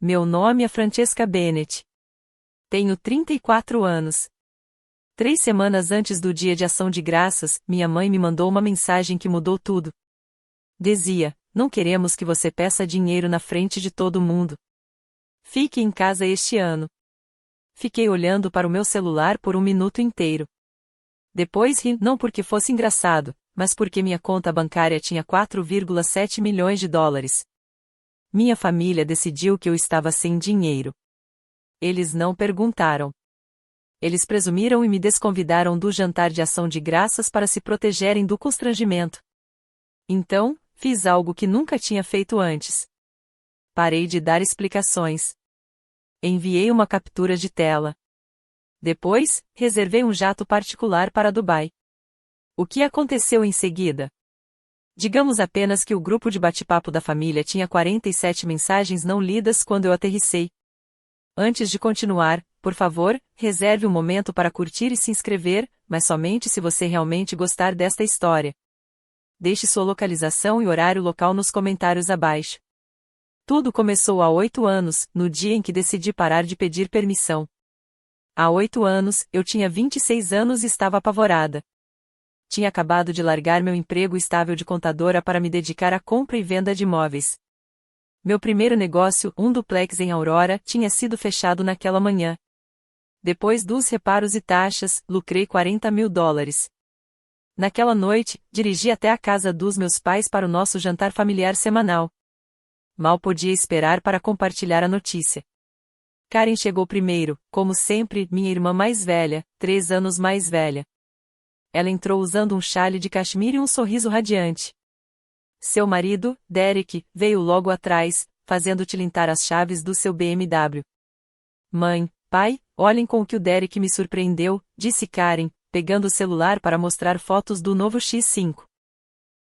Meu nome é Francesca Bennett. Tenho 34 anos. 3 semanas antes do Dia de Ação de Graças, minha mãe me mandou uma mensagem que mudou tudo. Dizia: não queremos que você peça dinheiro na frente de todo mundo. Fique em casa este ano. Fiquei olhando para o meu celular por um minuto inteiro. Depois ri, não porque fosse engraçado, mas porque minha conta bancária tinha 4,7 milhões de dólares. Minha família decidiu que eu estava sem dinheiro. Eles não perguntaram. Eles presumiram e me desconvidaram do jantar de ação de graças para se protegerem do constrangimento. Então, fiz algo que nunca tinha feito antes. Parei de dar explicações. Enviei uma captura de tela. Depois, reservei um jato particular para Dubai. O que aconteceu em seguida? Digamos apenas que o grupo de bate-papo da família tinha 47 mensagens não lidas quando eu aterrissei. Antes de continuar, por favor, reserve um momento para curtir e se inscrever, mas somente se você realmente gostar desta história. Deixe sua localização e horário local nos comentários abaixo. Tudo começou há 8 anos, no dia em que decidi parar de pedir permissão. Há 8 anos, eu tinha 26 anos e estava apavorada. Tinha acabado de largar meu emprego estável de contadora para me dedicar à compra e venda de imóveis. Meu primeiro negócio, um duplex em Aurora, tinha sido fechado naquela manhã. Depois dos reparos e taxas, lucrei 40 mil dólares. Naquela noite, dirigi até a casa dos meus pais para o nosso jantar familiar semanal. Mal podia esperar para compartilhar a notícia. Karen chegou primeiro, como sempre, minha irmã mais velha, 3 anos mais velha. Ela entrou usando um chale de cachemira e um sorriso radiante. Seu marido, Derek, veio logo atrás, fazendo tilintar as chaves do seu BMW. Mãe, pai, olhem com o que o Derek me surpreendeu, disse Karen, pegando o celular para mostrar fotos do novo X5.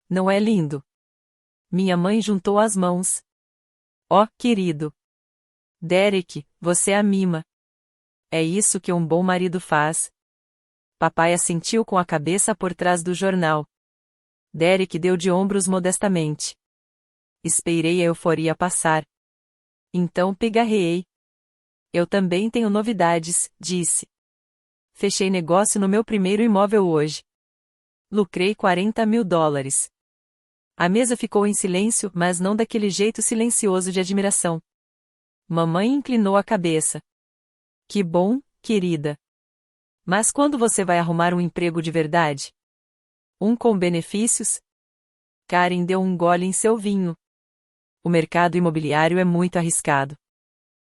Não é lindo? Minha mãe juntou as mãos. Oh, querido. Derek, você a mima. É isso que um bom marido faz. Papai assentiu com a cabeça por trás do jornal. Derek deu de ombros modestamente. Esperei a euforia passar. Então pigarreei. Eu também tenho novidades, disse. Fechei negócio no meu primeiro imóvel hoje. Lucrei 40 mil dólares. A mesa ficou em silêncio, mas não daquele jeito silencioso de admiração. Mamãe inclinou a cabeça. Que bom, querida. Mas quando você vai arrumar um emprego de verdade? Um com benefícios? Karen deu um gole em seu vinho. O mercado imobiliário é muito arriscado.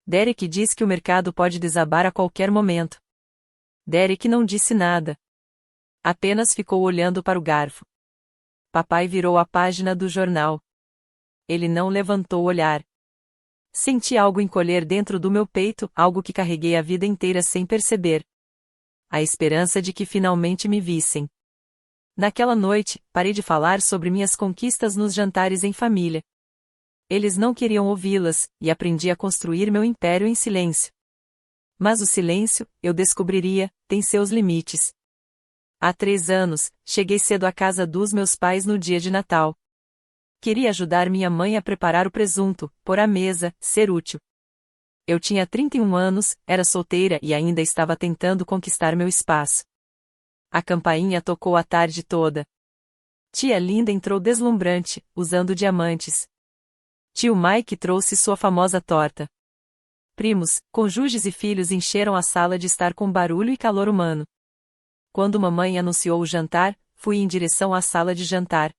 Derek diz que o mercado pode desabar a qualquer momento. Derek não disse nada. Apenas ficou olhando para o garfo. Papai virou a página do jornal. Ele não levantou o olhar. Senti algo encolher dentro do meu peito, algo que carreguei a vida inteira sem perceber. A esperança de que finalmente me vissem. Naquela noite, parei de falar sobre minhas conquistas nos jantares em família. Eles não queriam ouvi-las, e aprendi a construir meu império em silêncio. Mas o silêncio, eu descobriria, tem seus limites. Há 3 anos, cheguei cedo à casa dos meus pais no dia de Natal. Queria ajudar minha mãe a preparar o presunto, pôr a mesa, ser útil. Eu tinha 31 anos, era solteira e ainda estava tentando conquistar meu espaço. A campainha tocou a tarde toda. Tia Linda entrou deslumbrante, usando diamantes. Tio Mike trouxe sua famosa torta. Primos, cônjuges e filhos encheram a sala de estar com barulho e calor humano. Quando mamãe anunciou o jantar, fui em direção à sala de jantar.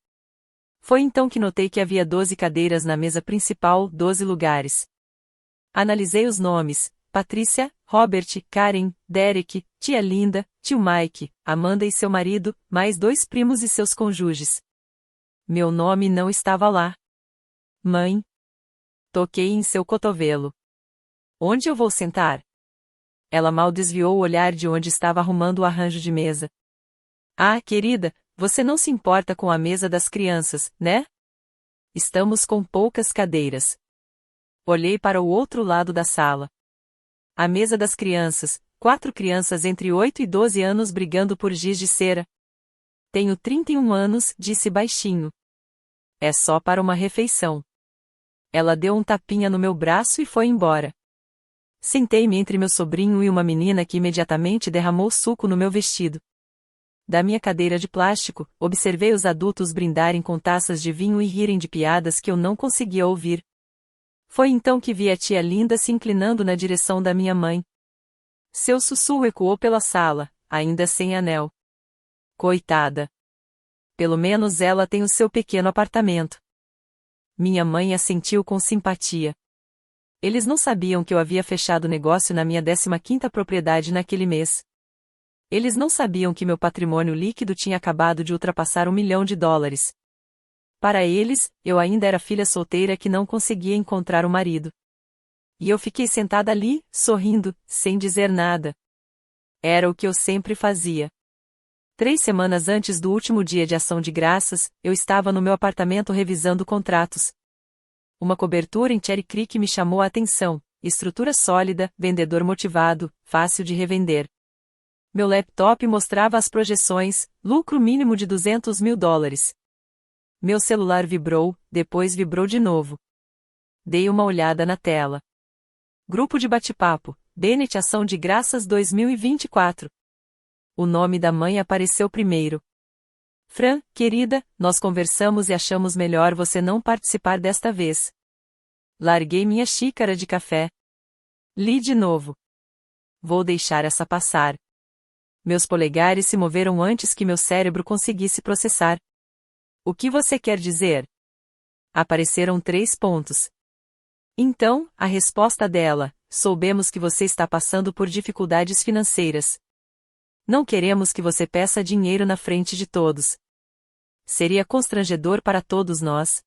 Foi então que notei que havia 12 cadeiras na mesa principal, 12 lugares. Analisei os nomes: Patrícia, Robert, Karen, Derek, tia Linda, tio Mike, Amanda e seu marido, mais 2 primos e seus cônjuges. Meu nome não estava lá. Mãe. Toquei em seu cotovelo. Onde eu vou sentar? Ela mal desviou o olhar de onde estava arrumando o arranjo de mesa. Ah, querida, você não se importa com a mesa das crianças, né? Estamos com poucas cadeiras. Olhei para o outro lado da sala. A mesa das crianças, 4 crianças entre 8 e 12 anos brigando por giz de cera. Tenho 31 anos, disse baixinho. É só para uma refeição. Ela deu um tapinha no meu braço e foi embora. Sentei-me entre meu sobrinho e uma menina que imediatamente derramou suco no meu vestido. Da minha cadeira de plástico, observei os adultos brindarem com taças de vinho e rirem de piadas que eu não conseguia ouvir. Foi então que vi a tia Linda se inclinando na direção da minha mãe. Seu sussurro ecoou pela sala, ainda sem anel. Coitada. Pelo menos ela tem o seu pequeno apartamento. Minha mãe assentiu com simpatia. Eles não sabiam que eu havia fechado o negócio na minha 15ª propriedade naquele mês. Eles não sabiam que meu patrimônio líquido tinha acabado de ultrapassar US$ 1 milhão. Para eles, eu ainda era filha solteira que não conseguia encontrar o marido. E eu fiquei sentada ali, sorrindo, sem dizer nada. Era o que eu sempre fazia. 3 semanas antes do último dia de ação de graças, eu estava no meu apartamento revisando contratos. Uma cobertura em Cherry Creek me chamou a atenção, estrutura sólida, vendedor motivado, fácil de revender. Meu laptop mostrava as projeções, lucro mínimo de US$ 200 mil. Meu celular vibrou, depois vibrou de novo. Dei uma olhada na tela. Grupo de bate-papo, Bennett Ação de Graças 2024. O nome da mãe apareceu primeiro. Fran, querida, nós conversamos e achamos melhor você não participar desta vez. Larguei minha xícara de café. Li de novo. Vou deixar essa passar. Meus polegares se moveram antes que meu cérebro conseguisse processar. O que você quer dizer? Apareceram 3 pontos. Então, a resposta dela: soubemos que você está passando por dificuldades financeiras. Não queremos que você peça dinheiro na frente de todos. Seria constrangedor para todos nós.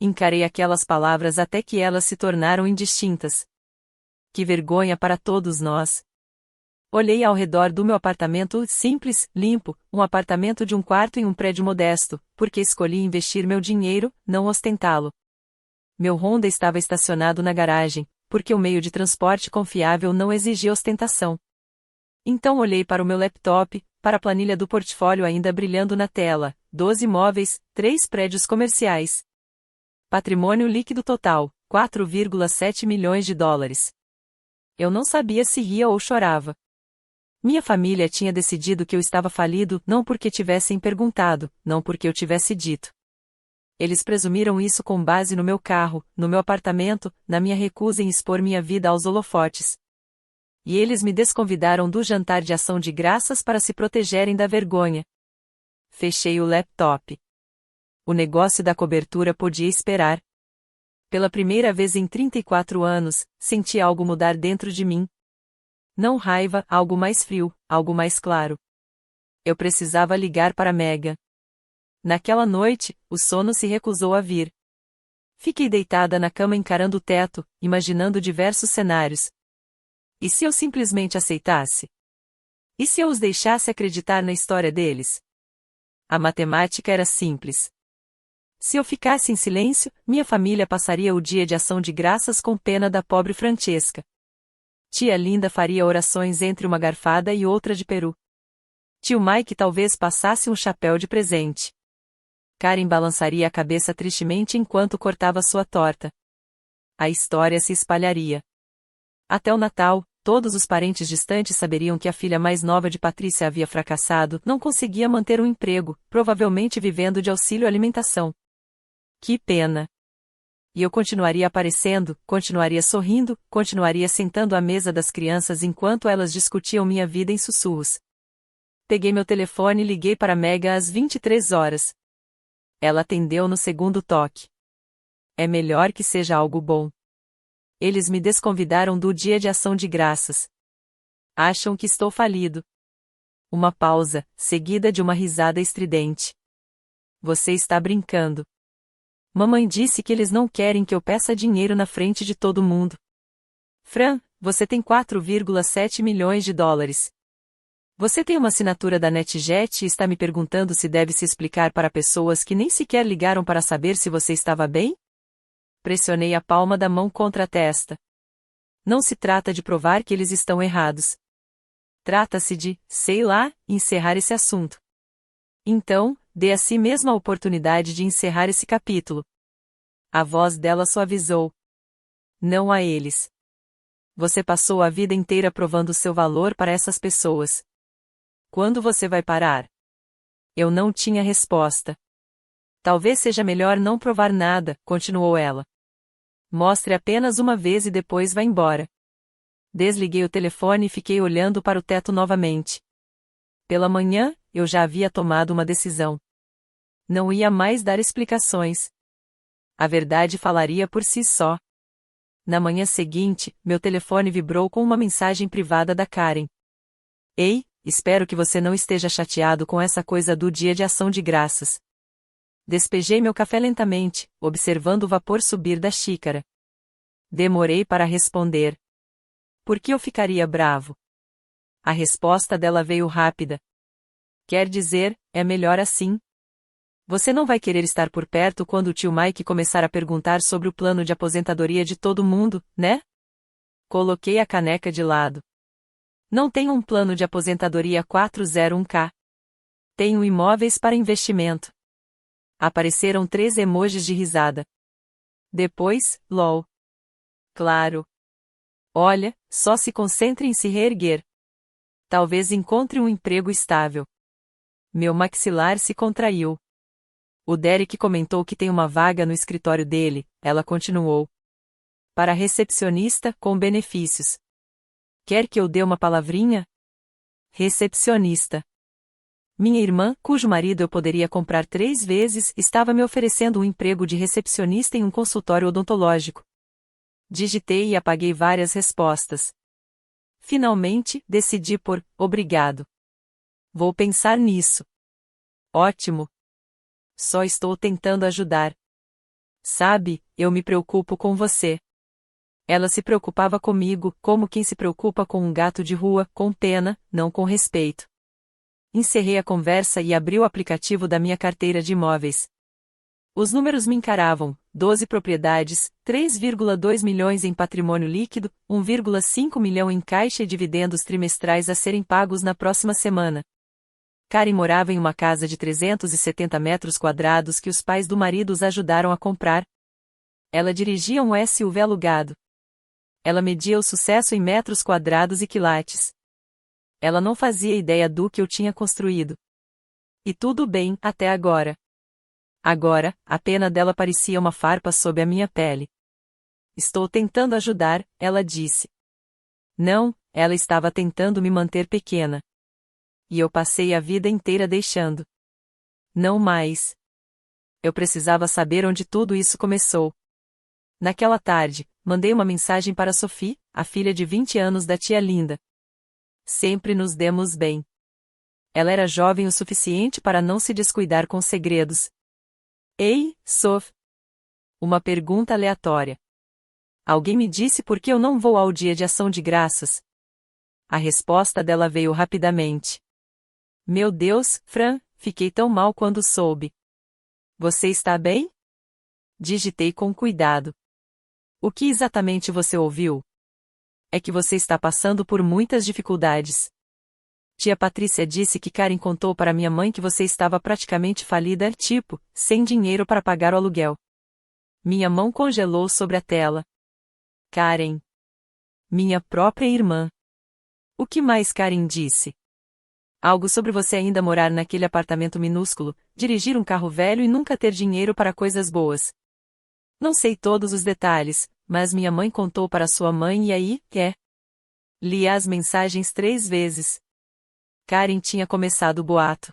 Encarei aquelas palavras até que elas se tornaram indistintas. Que vergonha para todos nós. Olhei ao redor do meu apartamento simples, limpo, um apartamento de 1 quarto em um prédio modesto, porque escolhi investir meu dinheiro, não ostentá-lo. Meu Honda estava estacionado na garagem, porque o meio de transporte confiável não exigia ostentação. Então olhei para o meu laptop, para a planilha do portfólio ainda brilhando na tela, 12 imóveis, 3 prédios comerciais. Patrimônio líquido total, US$ 4,7 milhões. Eu não sabia se ria ou chorava. Minha família tinha decidido que eu estava falido não porque tivessem perguntado, não porque eu tivesse dito. Eles presumiram isso com base no meu carro, no meu apartamento, na minha recusa em expor minha vida aos holofotes. E eles me desconvidaram do jantar de ação de graças para se protegerem da vergonha. Fechei o laptop. O negócio da cobertura podia esperar. Pela primeira vez em 34 anos, senti algo mudar dentro de mim. Não raiva, algo mais frio, algo mais claro. Eu precisava ligar para Megan. Naquela noite, o sono se recusou a vir. Fiquei deitada na cama encarando o teto, imaginando diversos cenários. E se eu simplesmente aceitasse? E se eu os deixasse acreditar na história deles? A matemática era simples. Se eu ficasse em silêncio, minha família passaria o dia de ação de graças com pena da pobre Francesca. Tia Linda faria orações entre uma garfada e outra de peru. Tio Mike talvez passasse um chapéu de presente. Karen balançaria a cabeça tristemente enquanto cortava sua torta. A história se espalharia. Até o Natal, todos os parentes distantes saberiam que a filha mais nova de Patrícia havia fracassado, não conseguia manter um emprego, provavelmente vivendo de auxílio alimentação. Que pena! E eu continuaria aparecendo, continuaria sorrindo, continuaria sentando à mesa das crianças enquanto elas discutiam minha vida em sussurros. Peguei meu telefone e liguei para Megan às 23 horas. Ela atendeu no segundo toque. É melhor que seja algo bom. Eles me desconvidaram do dia de ação de graças. Acham que estou falido. Uma pausa, seguida de uma risada estridente. Você está brincando. Mamãe disse que eles não querem que eu peça dinheiro na frente de todo mundo. Fran, você tem US$ 4,7 milhões. Você tem uma assinatura da NetJet e está me perguntando se deve se explicar para pessoas que nem sequer ligaram para saber se você estava bem? Pressionei a palma da mão contra a testa. Não se trata de provar que eles estão errados. Trata-se de, sei lá, encerrar esse assunto. Então, dê a si mesma a oportunidade de encerrar esse capítulo. A voz dela suavizou. Não a eles. Você passou a vida inteira provando seu valor para essas pessoas. Quando você vai parar? Eu não tinha resposta. Talvez seja melhor não provar nada, continuou ela. Mostre apenas uma vez e depois vá embora. Desliguei o telefone e fiquei olhando para o teto novamente. Pela manhã, eu já havia tomado uma decisão. Não ia mais dar explicações. A verdade falaria por si só. Na manhã seguinte, meu telefone vibrou com uma mensagem privada da Karen. Ei, espero que você não esteja chateado com essa coisa do Dia de Ação de Graças. Despejei meu café lentamente, observando o vapor subir da xícara. Demorei para responder. Por que eu ficaria bravo? A resposta dela veio rápida. Quer dizer, é melhor assim. Você não vai querer estar por perto quando o tio Mike começar a perguntar sobre o plano de aposentadoria de todo mundo, né? Coloquei a caneca de lado. Não tenho um plano de aposentadoria 401k. Tenho imóveis para investimento. Apareceram 3 emojis de risada. Depois, LOL. Claro. Olha, só se concentre em se reerguer. Talvez encontre um emprego estável. Meu maxilar se contraiu. O Derek comentou que tem uma vaga no escritório dele, ela continuou. Para recepcionista, com benefícios. Quer que eu dê uma palavrinha? Recepcionista. Minha irmã, cujo marido eu poderia comprar 3 vezes, estava me oferecendo um emprego de recepcionista em um consultório odontológico. Digitei e apaguei várias respostas. Finalmente, decidi por obrigado. Vou pensar nisso. Ótimo. Só estou tentando ajudar. Sabe, eu me preocupo com você. Ela se preocupava comigo, como quem se preocupa com um gato de rua, com pena, não com respeito. Encerrei a conversa e abri o aplicativo da minha carteira de imóveis. Os números me encaravam: 12 propriedades, 3,2 milhões em patrimônio líquido, 1,5 milhão em caixa e dividendos trimestrais a serem pagos na próxima semana. Karen morava em uma casa de 370 metros quadrados que os pais do marido os ajudaram a comprar. Ela dirigia um SUV alugado. Ela media o sucesso em metros quadrados e quilates. Ela não fazia ideia do que eu tinha construído. E tudo bem, até agora. Agora, a pena dela parecia uma farpa sob a minha pele. Estou tentando ajudar, ela disse. Não, ela estava tentando me manter pequena. E eu passei a vida inteira deixando. Não mais. Eu precisava saber onde tudo isso começou. Naquela tarde, mandei uma mensagem para Sophie, a filha de 20 anos da tia Linda. Sempre nos demos bem. Ela era jovem o suficiente para não se descuidar com segredos. Ei, Sophie. Uma pergunta aleatória. Alguém me disse por que eu não vou ao Dia de Ação de Graças? A resposta dela veio rapidamente. Meu Deus, Fran, fiquei tão mal quando soube. Você está bem? Digitei com cuidado. O que exatamente você ouviu? É que você está passando por muitas dificuldades. Tia Patrícia disse que Karen contou para minha mãe que você estava praticamente falida, tipo, sem dinheiro para pagar o aluguel. Minha mão congelou sobre a tela. Karen. Minha própria irmã. O que mais Karen disse? Algo sobre você ainda morar naquele apartamento minúsculo, dirigir um carro velho e nunca ter dinheiro para coisas boas. Não sei todos os detalhes, mas minha mãe contou para sua mãe e aí, Li as mensagens 3 vezes. Karen tinha começado o boato.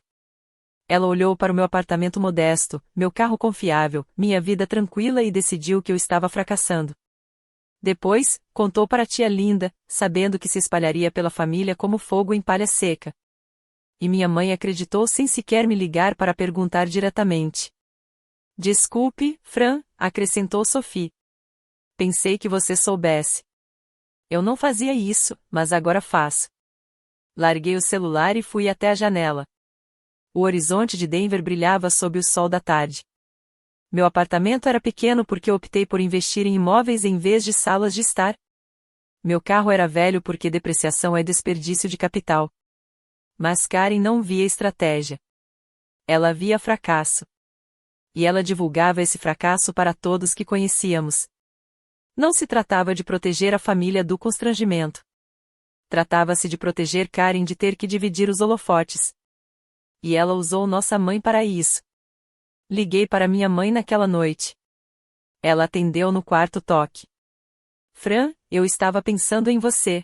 Ela olhou para o meu apartamento modesto, meu carro confiável, minha vida tranquila e decidiu que eu estava fracassando. Depois, contou para a tia Linda, sabendo que se espalharia pela família como fogo em palha seca. E minha mãe acreditou sem sequer me ligar para perguntar diretamente. Desculpe, Fran, acrescentou Sophie. Pensei que você soubesse. Eu não fazia isso, mas agora faço. Larguei o celular e fui até a janela. O horizonte de Denver brilhava sob o sol da tarde. Meu apartamento era pequeno porque optei por investir em imóveis em vez de salas de estar. Meu carro era velho porque depreciação é desperdício de capital. Mas Karen não via estratégia. Ela via fracasso. E ela divulgava esse fracasso para todos que conhecíamos. Não se tratava de proteger a família do constrangimento. Tratava-se de proteger Karen de ter que dividir os holofotes. E ela usou nossa mãe para isso. Liguei para minha mãe naquela noite. Ela atendeu no quarto toque. Fran, eu estava pensando em você.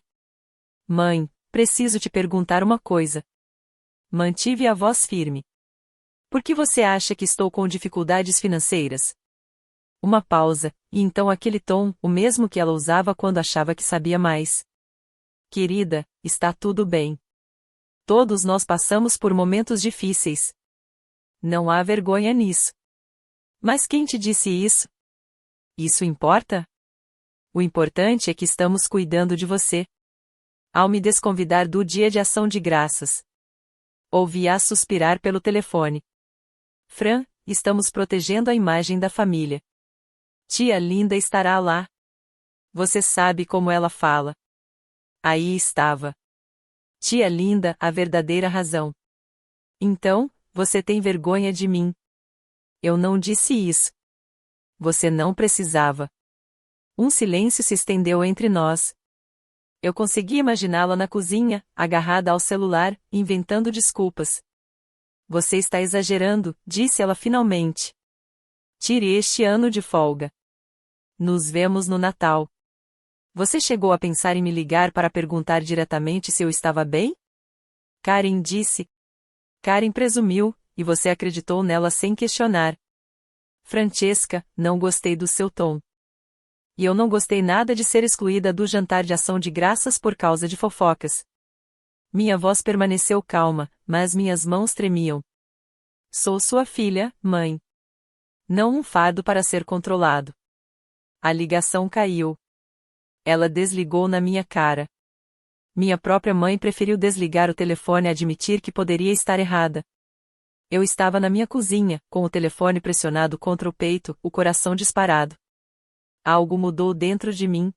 Mãe, preciso te perguntar uma coisa. Mantive a voz firme. Por que você acha que estou com dificuldades financeiras? Uma pausa, e então aquele tom, o mesmo que ela usava quando achava que sabia mais. Querida, está tudo bem. Todos nós passamos por momentos difíceis. Não há vergonha nisso. Mas quem te disse isso? Isso importa? O importante é que estamos cuidando de você. Ao me desconvidar do dia de ação de graças, ouvi-a suspirar pelo telefone. Fran, estamos protegendo a imagem da família. Tia Linda estará lá. Você sabe como ela fala. Aí estava. Tia Linda, a verdadeira razão. Então, você tem vergonha de mim. Eu não disse isso. Você não precisava. Um silêncio se estendeu entre nós. Eu consegui imaginá-la na cozinha, agarrada ao celular, inventando desculpas. Você está exagerando, disse ela finalmente. Tire este ano de folga. Nos vemos no Natal. Você chegou a pensar em me ligar para perguntar diretamente se eu estava bem? Karen disse. Karen presumiu, e você acreditou nela sem questionar. Francesca, não gostei do seu tom. E eu não gostei nada de ser excluída do jantar de ação de graças por causa de fofocas. Minha voz permaneceu calma, mas minhas mãos tremiam. Sou sua filha, mãe. Não um fardo para ser controlado. A ligação caiu. Ela desligou na minha cara. Minha própria mãe preferiu desligar o telefone a admitir que poderia estar errada. Eu estava na minha cozinha, com o telefone pressionado contra o peito, o coração disparado. Algo mudou dentro de mim.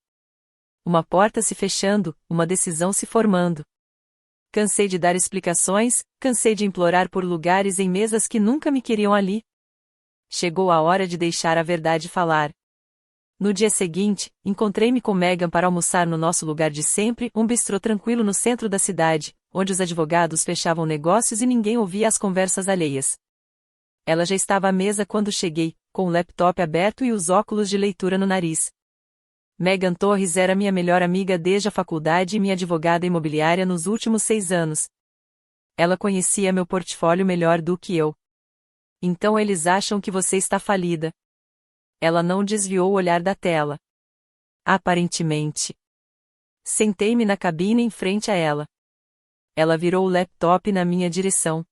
Uma porta se fechando, uma decisão se formando. Cansei de dar explicações, cansei de implorar por lugares em mesas que nunca me queriam ali. Chegou a hora de deixar a verdade falar. No dia seguinte, encontrei-me com Megan para almoçar no nosso lugar de sempre, um bistrô tranquilo no centro da cidade, onde os advogados fechavam negócios e ninguém ouvia as conversas alheias. Ela já estava à mesa quando cheguei, com o laptop aberto e os óculos de leitura no nariz. Megan Torres era minha melhor amiga desde a faculdade e minha advogada imobiliária nos últimos 6 anos. Ela conhecia meu portfólio melhor do que eu. Então eles acham que você está falida. Ela não desviou o olhar da tela. Aparentemente. Sentei-me na cabine em frente a ela. Ela virou o laptop na minha direção.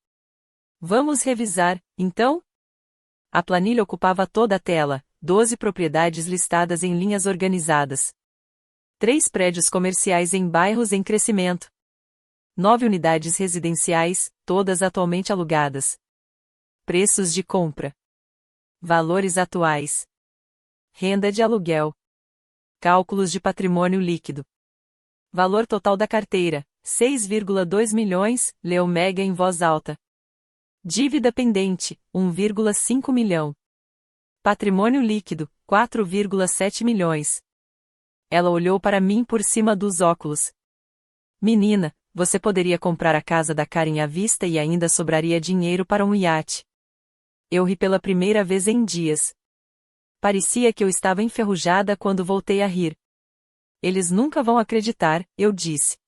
Vamos revisar, então? A planilha ocupava toda a tela, 12 propriedades listadas em linhas organizadas. 3 prédios comerciais em bairros em crescimento. 9 unidades residenciais, todas atualmente alugadas. Preços de compra. Valores atuais. Renda de aluguel. Cálculos de patrimônio líquido. Valor total da carteira, 6,2 milhões, leu Megan em voz alta. Dívida pendente, 1,5 milhão. Patrimônio líquido, 4,7 milhões. Ela olhou para mim por cima dos óculos. Menina, você poderia comprar a casa da Karen à vista e ainda sobraria dinheiro para um iate. Eu ri pela primeira vez em dias. Parecia que eu estava enferrujada quando voltei a rir. Eles nunca vão acreditar, eu disse.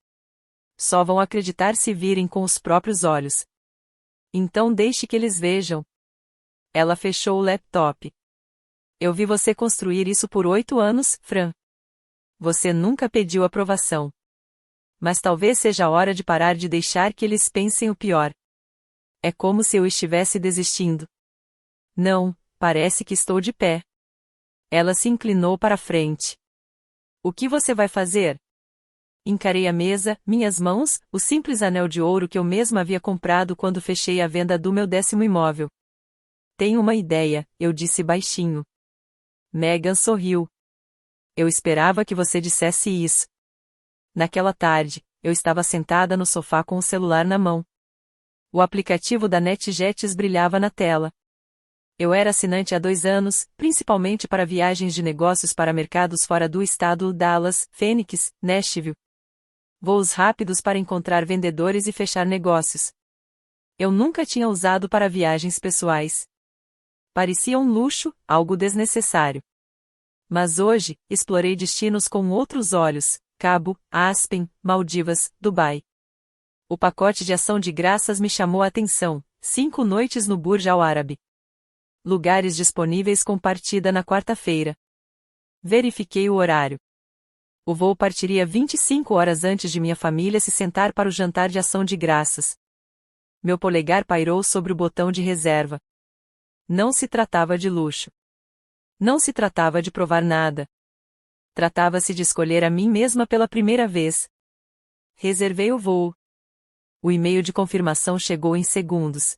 Só vão acreditar se virem com os próprios olhos. Então deixe que eles vejam. Ela fechou o laptop. Eu vi você construir isso por 8 anos, Fran. Você nunca pediu aprovação. Mas talvez seja a hora de parar de deixar que eles pensem o pior. É como se eu estivesse desistindo. Não, parece que estou de pé. Ela se inclinou para a frente. O que você vai fazer? Encarei a mesa, minhas mãos, o simples anel de ouro que eu mesma havia comprado quando fechei a venda do meu 10º imóvel. Tenho uma ideia, eu disse baixinho. Megan sorriu. Eu esperava que você dissesse isso. Naquela tarde, eu estava sentada no sofá com o celular na mão. O aplicativo da NetJets brilhava na tela. Eu era assinante há 2 anos, principalmente para viagens de negócios para mercados fora do estado, Dallas, Phoenix, Nashville. Voos rápidos para encontrar vendedores e fechar negócios. Eu nunca tinha usado para viagens pessoais. Parecia um luxo, algo desnecessário. Mas hoje, explorei destinos com outros olhos: Cabo, Aspen, Maldivas, Dubai. O pacote de ação de graças me chamou a atenção: 5 noites no Burj Al Arab. Lugares disponíveis com partida na quarta-feira. Verifiquei o horário. O voo partiria 25 horas antes de minha família se sentar para o jantar de ação de graças. Meu polegar pairou sobre o botão de reserva. Não se tratava de luxo. Não se tratava de provar nada. Tratava-se de escolher a mim mesma pela primeira vez. Reservei o voo. O e-mail de confirmação chegou em segundos.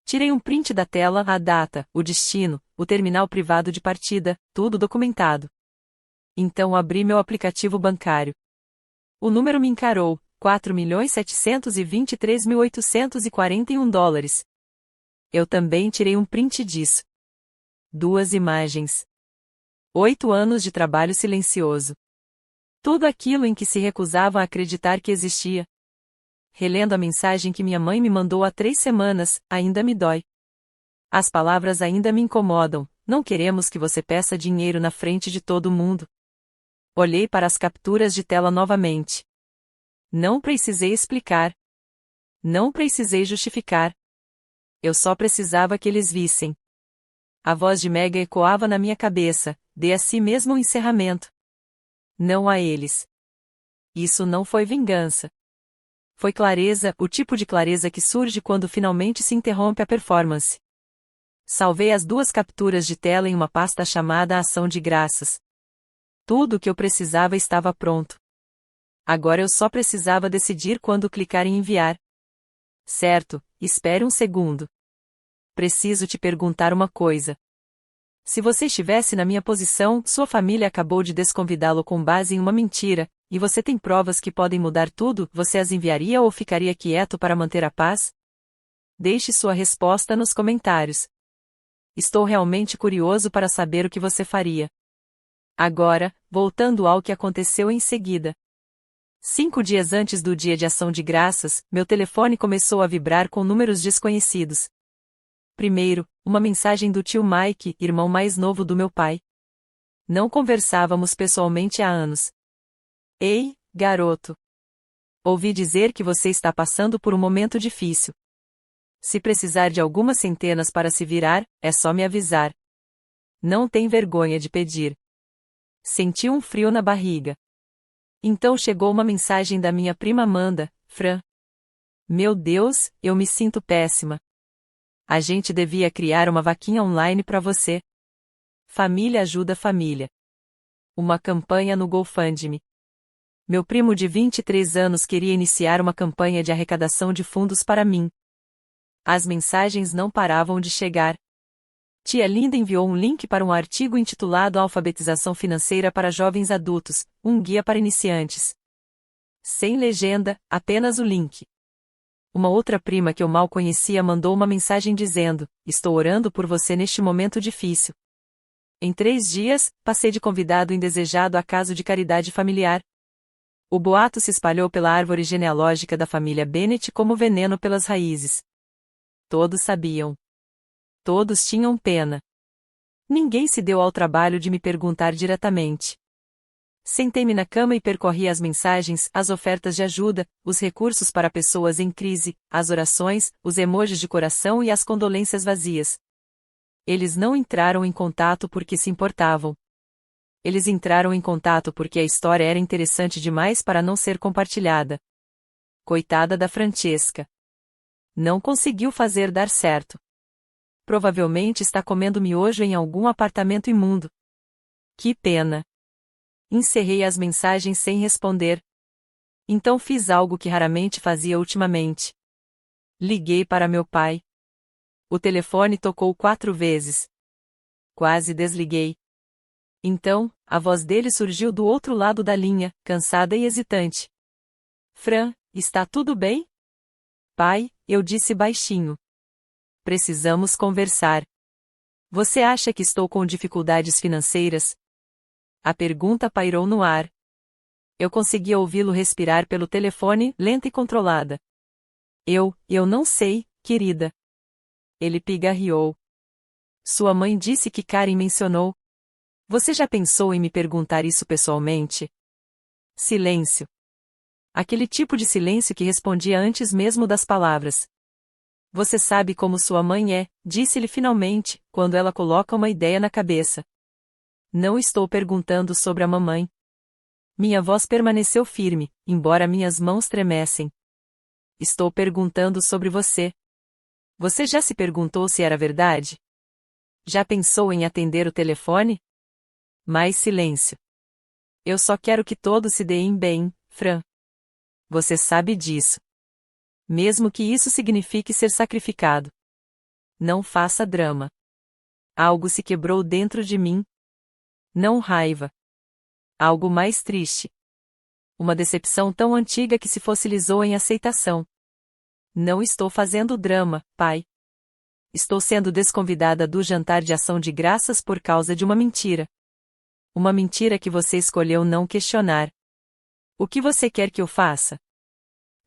Tirei um print da tela, a data, o destino, o terminal privado de partida, tudo documentado. Então abri meu aplicativo bancário. O número me encarou: $4.723.841. Eu também tirei um print disso. 2 imagens. 8 anos de trabalho silencioso. Tudo aquilo em que se recusavam a acreditar que existia. Relendo a mensagem que minha mãe me mandou há 3 semanas, ainda me dói. As palavras ainda me incomodam: não queremos que você peça dinheiro na frente de todo mundo. Olhei para as capturas de tela novamente. Não precisei explicar. Não precisei justificar. Eu só precisava que eles vissem. A voz de Mega ecoava na minha cabeça: dê a si mesmo um encerramento. Não a eles. Isso não foi vingança. Foi clareza, o tipo de clareza que surge quando finalmente se interrompe a performance. Salvei as 2 capturas de tela em uma pasta chamada Ação de Graças. Tudo o que eu precisava estava pronto. Agora eu só precisava decidir quando clicar em enviar. Certo, espere um segundo. Preciso te perguntar uma coisa. Se você estivesse na minha posição, sua família acabou de desconvidá-lo com base em uma mentira, e você tem provas que podem mudar tudo, você as enviaria ou ficaria quieto para manter a paz? Deixe sua resposta nos comentários. Estou realmente curioso para saber o que você faria. Agora, voltando ao que aconteceu em seguida. 5 dias antes do dia de ação de graças, meu telefone começou a vibrar com números desconhecidos. Primeiro, uma mensagem do tio Mike, irmão mais novo do meu pai. Não conversávamos pessoalmente há anos. Ei, garoto. Ouvi dizer que você está passando por um momento difícil. Se precisar de algumas centenas para se virar, é só me avisar. Não tem vergonha de pedir. Senti um frio na barriga. Então chegou uma mensagem da minha prima Amanda: Fran. Meu Deus, eu me sinto péssima. A gente devia criar uma vaquinha online para você. Família ajuda família. Uma campanha no GoFundMe. Meu primo de 23 anos queria iniciar uma campanha de arrecadação de fundos para mim. As mensagens não paravam de chegar. Tia Linda enviou um link para um artigo intitulado Alfabetização Financeira para Jovens Adultos, um guia para iniciantes. Sem legenda, apenas o link. Uma outra prima que eu mal conhecia mandou uma mensagem dizendo: estou orando por você neste momento difícil. Em 3 dias, passei de convidado indesejado a caso de caridade familiar. O boato se espalhou pela árvore genealógica da família Bennett como veneno pelas raízes. Todos sabiam. Todos tinham pena. Ninguém se deu ao trabalho de me perguntar diretamente. Sentei-me na cama e percorri as mensagens, as ofertas de ajuda, os recursos para pessoas em crise, as orações, os emojis de coração e as condolências vazias. Eles não entraram em contato porque se importavam. Eles entraram em contato porque a história era interessante demais para não ser compartilhada. Coitada da Francesca. Não conseguiu fazer dar certo. Provavelmente está comendo miojo em algum apartamento imundo. Que pena. Encerrei as mensagens sem responder. Então fiz algo que raramente fazia ultimamente. Liguei para meu pai. O telefone tocou 4 vezes. Quase desliguei. Então, a voz dele surgiu do outro lado da linha, cansada e hesitante. Fran, está tudo bem? Pai, eu disse baixinho. Precisamos conversar. Você acha que estou com dificuldades financeiras? A pergunta pairou no ar. Eu conseguia ouvi-lo respirar pelo telefone, lenta e controlada. Eu não sei, querida. Ele pigarreou. Sua mãe disse que Karen mencionou. Você já pensou em me perguntar isso pessoalmente? Silêncio. Aquele tipo de silêncio que respondia antes mesmo das palavras. Você sabe como sua mãe é, disse-lhe finalmente, quando ela coloca uma ideia na cabeça. Não estou perguntando sobre a mamãe. Minha voz permaneceu firme, embora minhas mãos tremessem. Estou perguntando sobre você. Você já se perguntou se era verdade? Já pensou em atender o telefone? Mais silêncio. Eu só quero que todos se deem bem, Fran. Você sabe disso. Mesmo que isso signifique ser sacrificado. Não faça drama. Algo se quebrou dentro de mim. Não raiva. Algo mais triste. Uma decepção tão antiga que se fossilizou em aceitação. Não estou fazendo drama, pai. Estou sendo desconvidada do jantar de ação de graças por causa de uma mentira. Uma mentira que você escolheu não questionar. O que você quer que eu faça?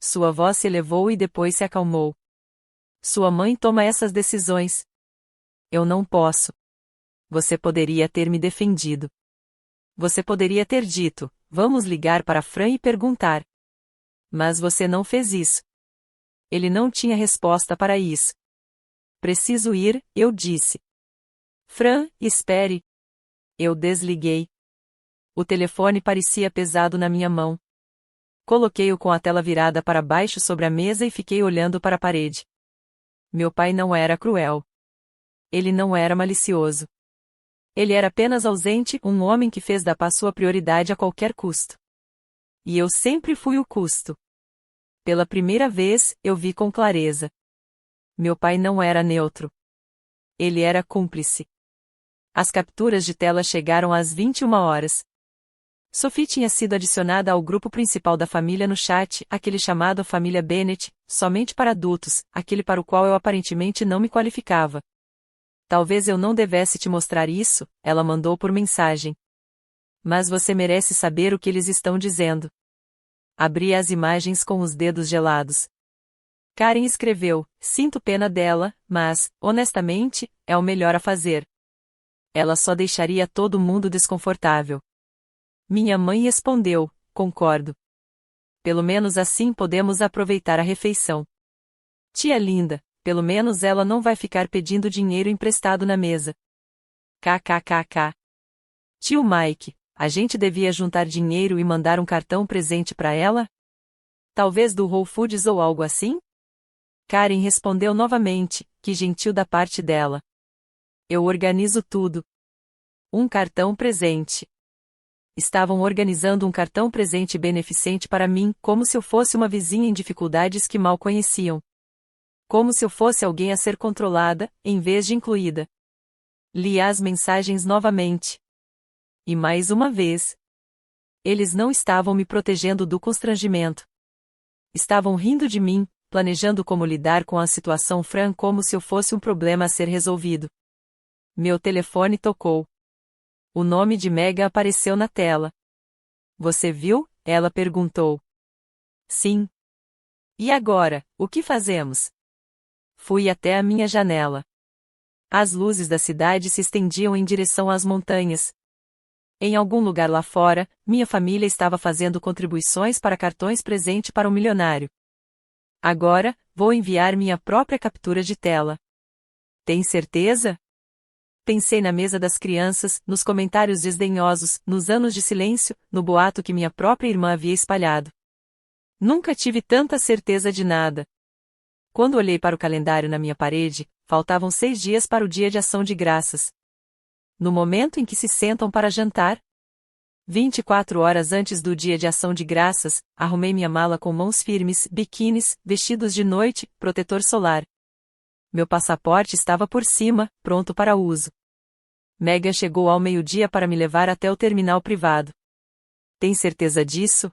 Sua voz se elevou e depois se acalmou. Sua mãe toma essas decisões. Eu não posso. Você poderia ter me defendido. Você poderia ter dito, vamos ligar para Fran e perguntar. Mas você não fez isso. Ele não tinha resposta para isso. Preciso ir, eu disse. Fran, espere. Eu desliguei. O telefone parecia pesado na minha mão. Coloquei-o com a tela virada para baixo sobre a mesa e fiquei olhando para a parede. Meu pai não era cruel. Ele não era malicioso. Ele era apenas ausente, um homem que fez da paz sua prioridade a qualquer custo. E eu sempre fui o custo. Pela primeira vez, eu vi com clareza. Meu pai não era neutro. Ele era cúmplice. As capturas de tela chegaram às 21 horas. Sophie tinha sido adicionada ao grupo principal da família no chat, aquele chamado Família Bennett, somente para adultos, aquele para o qual eu aparentemente não me qualificava. Talvez eu não devesse te mostrar isso, ela mandou por mensagem. Mas você merece saber o que eles estão dizendo. Abri as imagens com os dedos gelados. Karen escreveu, sinto pena dela, mas, honestamente, é o melhor a fazer. Ela só deixaria todo mundo desconfortável. Minha mãe respondeu, concordo. Pelo menos assim podemos aproveitar a refeição. Tia linda, pelo menos ela não vai ficar pedindo dinheiro emprestado na mesa. KKKK. Tio Mike, a gente devia juntar dinheiro e mandar um cartão presente para ela? Talvez do Whole Foods ou algo assim? Karen respondeu novamente, que gentil da parte dela. Eu organizo tudo. Um cartão presente. Estavam organizando um cartão presente beneficente para mim, como se eu fosse uma vizinha em dificuldades que mal conheciam. Como se eu fosse alguém a ser controlada, em vez de incluída. Li as mensagens novamente. E mais uma vez. Eles não estavam me protegendo do constrangimento. Estavam rindo de mim, planejando como lidar com a situação Fran como se eu fosse um problema a ser resolvido. Meu telefone tocou. O nome de Megan apareceu na tela. Você viu? Ela perguntou. Sim. E agora, o que fazemos? Fui até a minha janela. As luzes da cidade se estendiam em direção às montanhas. Em algum lugar lá fora, minha família estava fazendo contribuições para cartões presente para um milionário. Agora, vou enviar minha própria captura de tela. Tem certeza? Pensei na mesa das crianças, nos comentários desdenhosos, nos anos de silêncio, no boato que minha própria irmã havia espalhado. Nunca tive tanta certeza de nada. Quando olhei para o calendário na minha parede, faltavam 6 dias para o dia de ação de graças. No momento em que se sentam para jantar? 24 horas antes do dia de ação de graças, arrumei minha mala com mãos firmes, biquínis, vestidos de noite, protetor solar. Meu passaporte estava por cima, pronto para uso. Megan chegou ao meio-dia para me levar até o terminal privado. Tem certeza disso?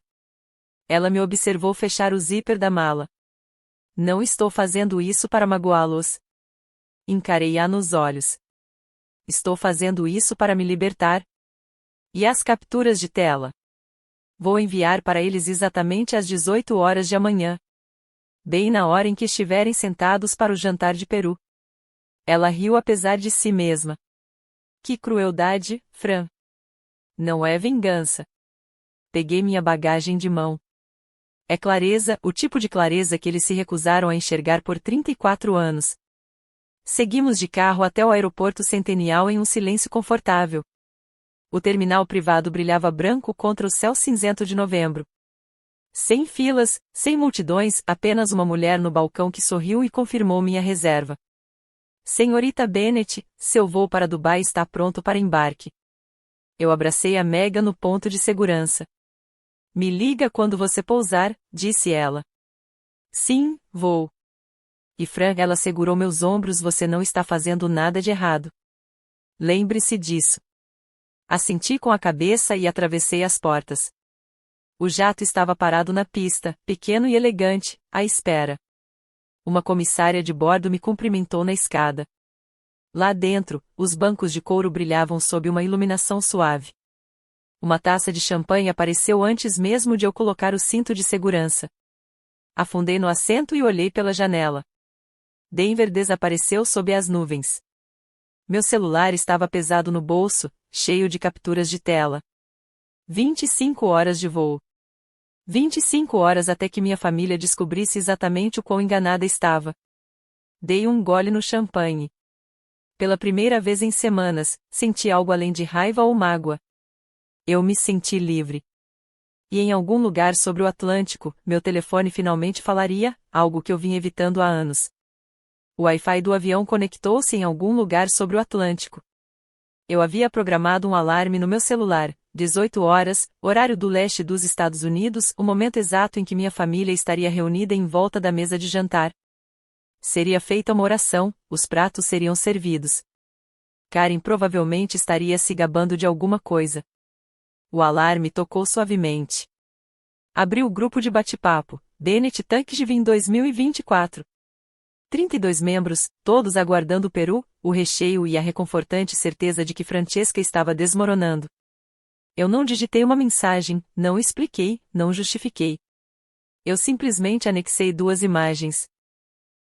Ela me observou fechar o zíper da mala. Não estou fazendo isso para magoá-los. Encarei-a nos olhos. Estou fazendo isso para me libertar. E as capturas de tela? Vou enviar para eles exatamente às 18 horas de amanhã. Bem na hora em que estiverem sentados para o jantar de peru. Ela riu apesar de si mesma. Que crueldade, Fran. Não é vingança. Peguei minha bagagem de mão. É clareza, o tipo de clareza que eles se recusaram a enxergar por 34 anos. Seguimos de carro até o aeroporto Centennial em um silêncio confortável. O terminal privado brilhava branco contra o céu cinzento de novembro. Sem filas, sem multidões, apenas uma mulher no balcão que sorriu e confirmou minha reserva. Senhorita Bennett, seu voo para Dubai está pronto para embarque. Eu abracei a Megan no ponto de segurança. Me liga quando você pousar, disse ela. Sim, vou. E Fran, ela segurou meus ombros, você não está fazendo nada de errado. Lembre-se disso. Assenti com a cabeça e atravessei as portas. O jato estava parado na pista, pequeno e elegante, à espera. Uma comissária de bordo me cumprimentou na escada. Lá dentro, os bancos de couro brilhavam sob uma iluminação suave. Uma taça de champanhe apareceu antes mesmo de eu colocar o cinto de segurança. Afundei no assento e olhei pela janela. Denver desapareceu sob as nuvens. Meu celular estava pesado no bolso, cheio de capturas de tela. 25 horas de voo. 25 horas até que minha família descobrisse exatamente o quão enganada estava. Dei um gole no champanhe. Pela primeira vez em semanas, senti algo além de raiva ou mágoa. Eu me senti livre. E em algum lugar sobre o Atlântico, meu telefone finalmente falaria, algo que eu vim evitando há anos. O Wi-Fi do avião conectou-se em algum lugar sobre o Atlântico. Eu havia programado um alarme no meu celular, 18 horas, horário do leste dos Estados Unidos, o momento exato em que minha família estaria reunida em volta da mesa de jantar. Seria feita uma oração, os pratos seriam servidos. Karen provavelmente estaria se gabando de alguma coisa. O alarme tocou suavemente. Abri o grupo de bate-papo, Bennett Thanksgiving 2024. 32 membros, todos aguardando o peru, o recheio e a reconfortante certeza de que Francesca estava desmoronando. Eu não digitei uma mensagem, não expliquei, não justifiquei. Eu simplesmente anexei duas imagens.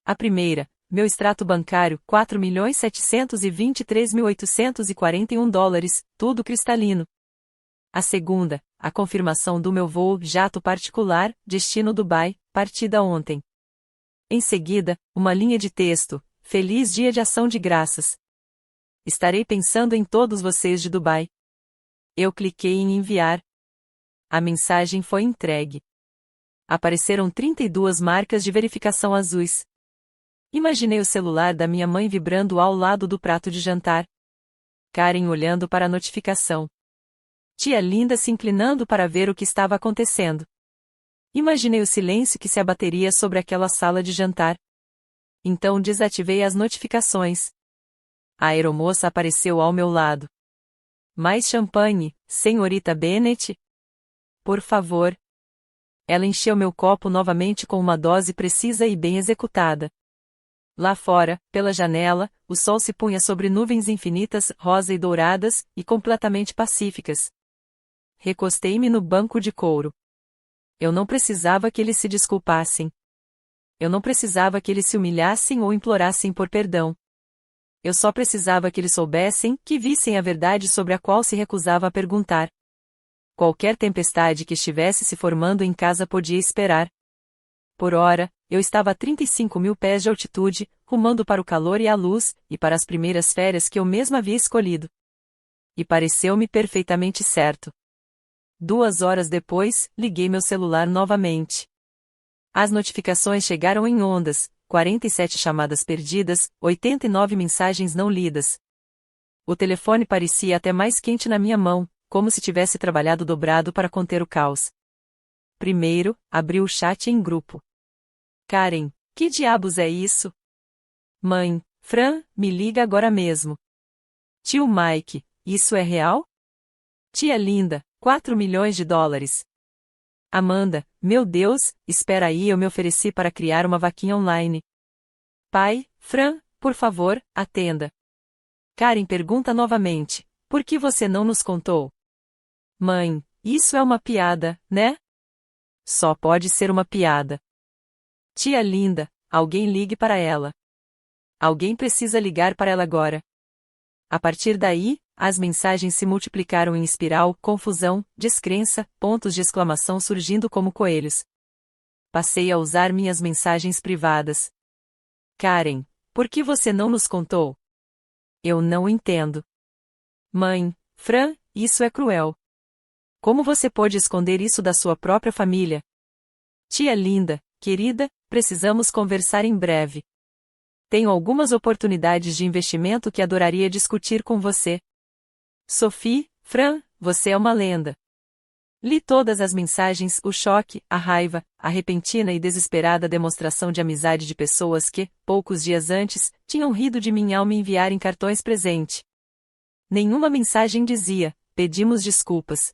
A primeira, meu extrato bancário, $4.723.841, tudo cristalino. A segunda, a confirmação do meu voo jato particular, destino Dubai, partida ontem. Em seguida, uma linha de texto, feliz dia de ação de graças. Estarei pensando em todos vocês de Dubai. Eu cliquei em enviar. A mensagem foi entregue. Apareceram 32 marcas de verificação azuis. Imaginei o celular da minha mãe vibrando ao lado do prato de jantar. Karen olhando para a notificação. Tia Linda se inclinando para ver o que estava acontecendo. Imaginei o silêncio que se abateria sobre aquela sala de jantar. Então desativei as notificações. A aeromoça apareceu ao meu lado. Mais champanhe, senhorita Bennett? Por favor. Ela encheu meu copo novamente com uma dose precisa e bem executada. Lá fora, pela janela, o sol se punha sobre nuvens infinitas, rosa e douradas, e completamente pacíficas. Recostei-me no banco de couro. Eu não precisava que eles se desculpassem. Eu não precisava que eles se humilhassem ou implorassem por perdão. Eu só precisava que eles soubessem, que vissem a verdade sobre a qual se recusava a perguntar. Qualquer tempestade que estivesse se formando em casa podia esperar. Por hora, eu estava a 35 mil pés de altitude, rumando para o calor e a luz, e para as primeiras férias que eu mesma havia escolhido. E pareceu-me perfeitamente certo. 2 horas depois, liguei meu celular novamente. As notificações chegaram em ondas, 47 chamadas perdidas, 89 mensagens não lidas. O telefone parecia até mais quente na minha mão, como se tivesse trabalhado dobrado para conter o caos. Primeiro, abri o chat em grupo. Karen, que diabos é isso? Mãe, Fran, me liga agora mesmo. Tio Mike, isso é real? Tia Linda, $4 milhões. Amanda, meu Deus, espera aí, eu me ofereci para criar uma vaquinha online. Pai, Fran, por favor, atenda. Karen pergunta novamente: por que você não nos contou? Mãe, isso é uma piada, né? Só pode ser uma piada. Tia linda, alguém ligue para ela. Alguém precisa ligar para ela agora. A partir daí, as mensagens se multiplicaram em espiral, confusão, descrença, pontos de exclamação surgindo como coelhos. Passei a usar minhas mensagens privadas. Karen, por que você não nos contou? Eu não entendo. Mãe, Fran, isso é cruel. Como você pode esconder isso da sua própria família? Tia linda, querida, precisamos conversar em breve. Tenho algumas oportunidades de investimento que adoraria discutir com você. Sophie, Fran, você é uma lenda. Li todas as mensagens, o choque, a raiva, a repentina e desesperada demonstração de amizade de pessoas que, poucos dias antes, tinham rido de mim ao me enviarem cartões presente. Nenhuma mensagem dizia: pedimos desculpas.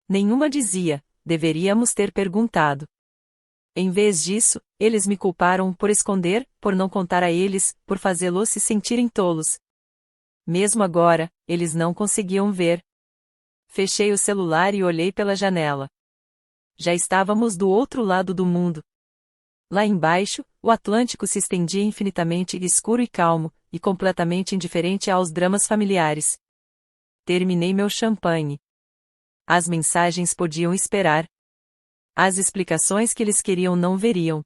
Nenhuma dizia: deveríamos ter perguntado. Em vez disso, eles me culparam por esconder, por não contar a eles, por fazê-los se sentirem tolos. Mesmo agora, eles não conseguiam ver. Fechei o celular e olhei pela janela. Já estávamos do outro lado do mundo. Lá embaixo, o Atlântico se estendia infinitamente escuro e calmo, e completamente indiferente aos dramas familiares. Terminei meu champanhe. As mensagens podiam esperar. As explicações que eles queriam não veriam.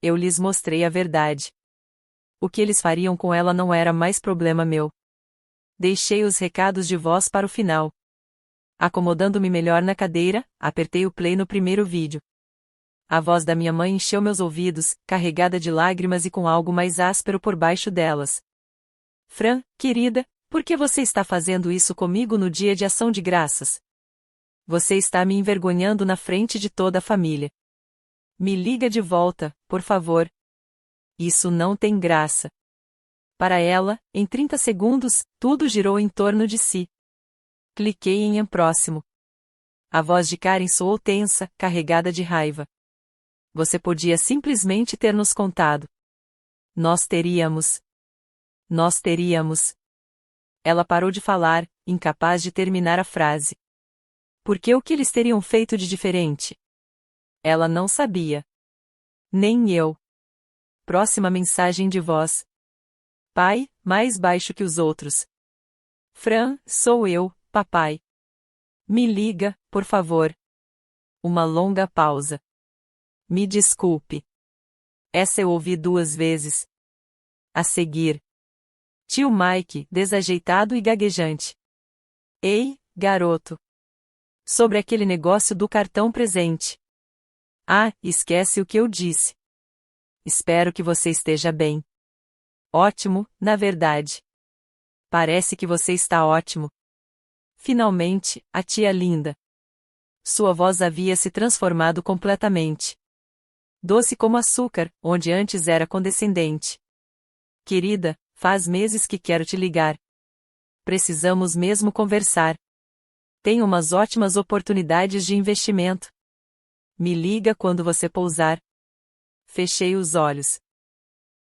Eu lhes mostrei a verdade. O que eles fariam com ela não era mais problema meu. Deixei os recados de voz para o final. Acomodando-me melhor na cadeira, apertei o play no primeiro vídeo. A voz da minha mãe encheu meus ouvidos, carregada de lágrimas e com algo mais áspero por baixo delas. Fran, querida, por que você está fazendo isso comigo no dia de ação de graças? Você está me envergonhando na frente de toda a família. Me liga de volta, por favor. Isso não tem graça. Para ela, em 30 segundos, tudo girou em torno de si. Cliquei em próximo. A voz de Karen soou tensa, carregada de raiva. Você podia simplesmente ter nos contado. Nós teríamos. Nós teríamos. Ela parou de falar, incapaz de terminar a frase. Porque o que eles teriam feito de diferente? Ela não sabia. Nem eu. Próxima mensagem de voz. Pai, mais baixo que os outros. Fran, sou eu, papai. Me liga, por favor. Uma longa pausa. Me desculpe. Essa eu ouvi 2 vezes. A seguir. Tio Mike, desajeitado e gaguejante. Ei, garoto. Sobre aquele negócio do cartão presente. Ah, esquece o que eu disse. Espero que você esteja bem. Ótimo, na verdade. Parece que você está ótimo. Finalmente, a tia linda. Sua voz havia se transformado completamente. Doce como açúcar, onde antes era condescendente. Querida, faz meses que quero te ligar. Precisamos mesmo conversar. Tenho umas ótimas oportunidades de investimento. Me liga quando você pousar. Fechei os olhos.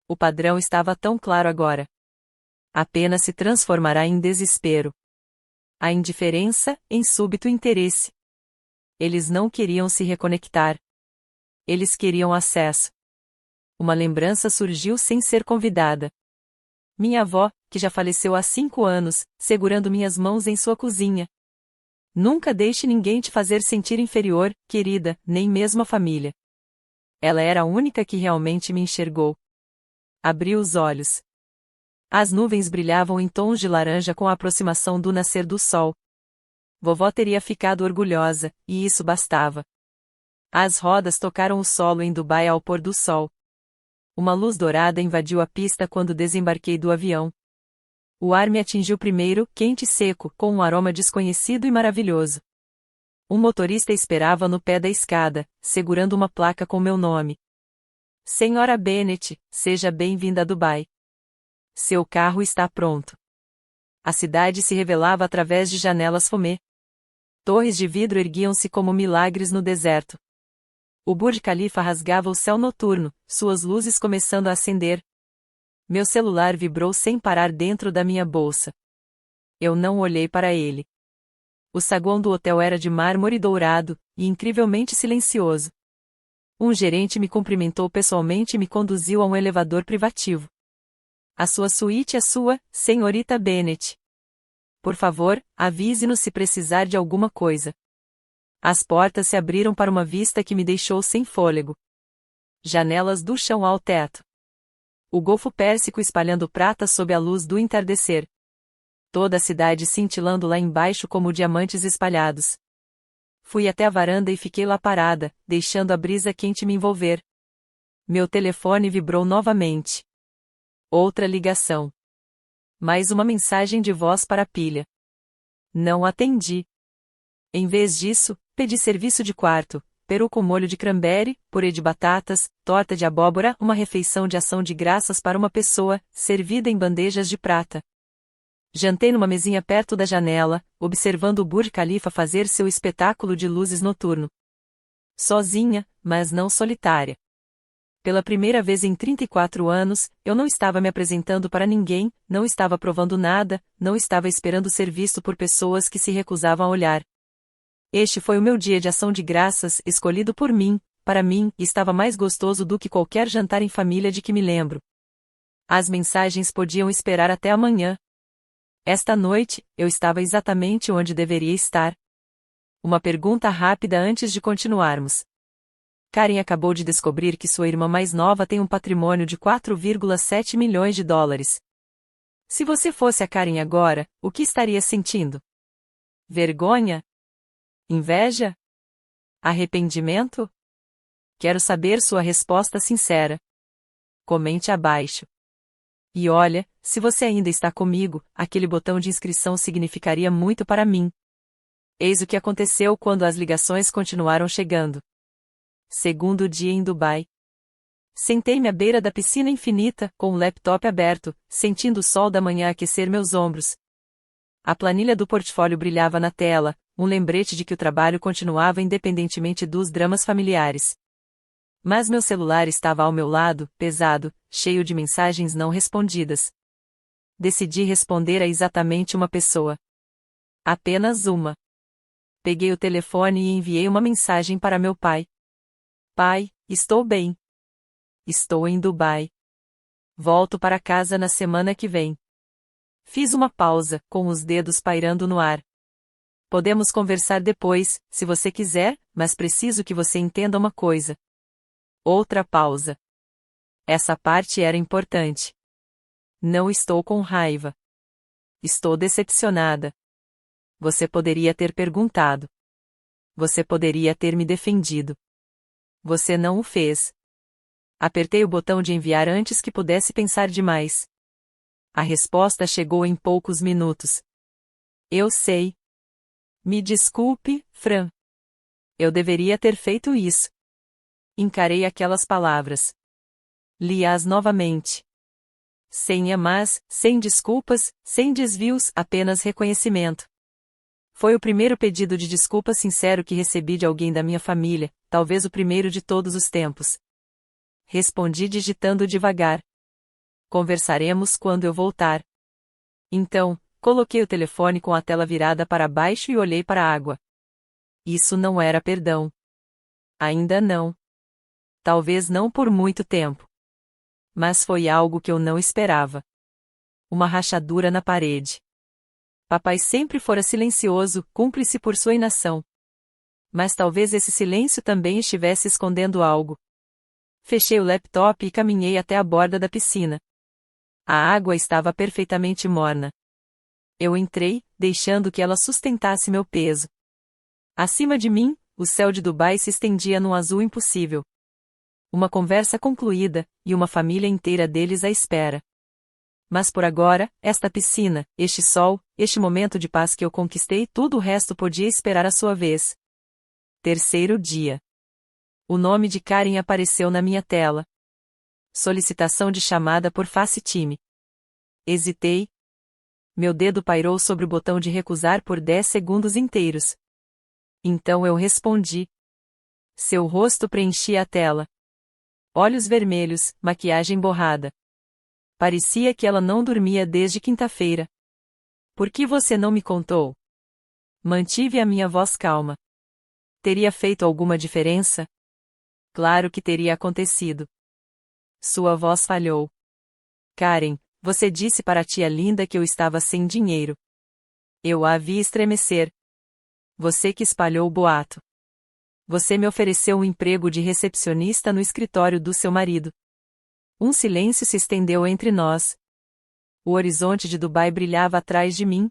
O padrão estava tão claro agora. Apenas se transformará em desespero. A indiferença, em súbito interesse. Eles não queriam se reconectar. Eles queriam acesso. Uma lembrança surgiu sem ser convidada. Minha avó, que já faleceu há 5 anos, segurando minhas mãos em sua cozinha. Nunca deixe ninguém te fazer sentir inferior, querida, nem mesmo a família. Ela era a única que realmente me enxergou. Abri os olhos. As nuvens brilhavam em tons de laranja com a aproximação do nascer do sol. Vovó teria ficado orgulhosa, e isso bastava. As rodas tocaram o solo em Dubai ao pôr do sol. Uma luz dourada invadiu a pista quando desembarquei do avião. O ar me atingiu primeiro, quente e seco, com um aroma desconhecido e maravilhoso. Um motorista esperava no pé da escada, segurando uma placa com meu nome. Senhora Bennett, seja bem-vinda a Dubai. Seu carro está pronto. A cidade se revelava através de janelas fumê. Torres de vidro erguiam-se como milagres no deserto. O Burj Khalifa rasgava o céu noturno, suas luzes começando a acender. Meu celular vibrou sem parar dentro da minha bolsa. Eu não olhei para ele. O saguão do hotel era de mármore dourado, e incrivelmente silencioso. Um gerente me cumprimentou pessoalmente e me conduziu a um elevador privativo. A sua suíte é sua, senhorita Bennet. Por favor, avise-nos se precisar de alguma coisa. As portas se abriram para uma vista que me deixou sem fôlego. Janelas do chão ao teto. O Golfo Pérsico espalhando prata sob a luz do entardecer. Toda a cidade cintilando lá embaixo como diamantes espalhados. Fui até a varanda e fiquei lá parada, deixando a brisa quente me envolver. Meu telefone vibrou novamente. Outra ligação. Mais uma mensagem de voz para a pilha. Não atendi. Em vez disso, pedi serviço de quarto, peru com molho de cranberry, purê de batatas, torta de abóbora, uma refeição de ação de graças para uma pessoa, servida em bandejas de prata. Jantei numa mesinha perto da janela, observando o Burj Khalifa fazer seu espetáculo de luzes noturno. Sozinha, mas não solitária. Pela primeira vez em 34 anos, eu não estava me apresentando para ninguém, não estava provando nada, não estava esperando ser visto por pessoas que se recusavam a olhar. Este foi o meu dia de ação de graças, escolhido por mim, para mim, e estava mais gostoso do que qualquer jantar em família de que me lembro. As mensagens podiam esperar até amanhã. Esta noite, eu estava exatamente onde deveria estar. Uma pergunta rápida antes de continuarmos. Karen acabou de descobrir que sua irmã mais nova tem um patrimônio de 4,7 milhões de dólares. Se você fosse a Karen agora, o que estaria sentindo? Vergonha? Inveja? Arrependimento? Quero saber sua resposta sincera. Comente abaixo. E olha, se você ainda está comigo, aquele botão de inscrição significaria muito para mim. Eis o que aconteceu quando as ligações continuaram chegando. Segundo dia em Dubai. Sentei-me à beira da piscina infinita, com o laptop aberto, sentindo o sol da manhã aquecer meus ombros. A planilha do portfólio brilhava na tela, um lembrete de que o trabalho continuava independentemente dos dramas familiares. Mas meu celular estava ao meu lado, pesado, cheio de mensagens não respondidas. Decidi responder a exatamente uma pessoa. Apenas uma. Peguei o telefone e enviei uma mensagem para meu pai. Pai, estou bem. Estou em Dubai. Volto para casa na semana que vem. Fiz uma pausa, com os dedos pairando no ar. Podemos conversar depois, se você quiser, mas preciso que você entenda uma coisa. Outra pausa. Essa parte era importante. Não estou com raiva. Estou decepcionada. Você poderia ter perguntado. Você poderia ter me defendido. Você não o fez. Apertei o botão de enviar antes que pudesse pensar demais. A resposta chegou em poucos minutos. Eu sei. Me desculpe, Fran. Eu deveria ter feito isso. Encarei aquelas palavras. Li-as novamente. Sem mas, sem desculpas, sem desvios, apenas reconhecimento. Foi o primeiro pedido de desculpa sincero que recebi de alguém da minha família, talvez o primeiro de todos os tempos. Respondi digitando devagar. Conversaremos quando eu voltar. Então, coloquei o telefone com a tela virada para baixo e olhei para a água. Isso não era perdão. Ainda não. Talvez não por muito tempo. Mas foi algo que eu não esperava. Uma rachadura na parede. Papai sempre fora silencioso, cúmplice por sua inação. Mas talvez esse silêncio também estivesse escondendo algo. Fechei o laptop e caminhei até a borda da piscina. A água estava perfeitamente morna. Eu entrei, deixando que ela sustentasse meu peso. Acima de mim, o céu de Dubai se estendia num azul impossível. Uma conversa concluída, e uma família inteira deles à espera. Mas por agora, esta piscina, este sol, este momento de paz que eu conquistei, tudo o resto podia esperar a sua vez. Terceiro dia. O nome de Karen apareceu na minha tela. Solicitação de chamada por FaceTime. Hesitei. Meu dedo pairou sobre o botão de recusar por 10 segundos inteiros. Então eu respondi. Seu rosto preenchia a tela. Olhos vermelhos, maquiagem borrada. Parecia que ela não dormia desde quinta-feira. Por que você não me contou? Mantive a minha voz calma. Teria feito alguma diferença? Claro que teria acontecido. Sua voz falhou. Karen, você disse para a tia Linda que eu estava sem dinheiro. Eu a vi estremecer. Você que espalhou o boato. Você me ofereceu um emprego de recepcionista no escritório do seu marido. Um silêncio se estendeu entre nós. O horizonte de Dubai brilhava atrás de mim.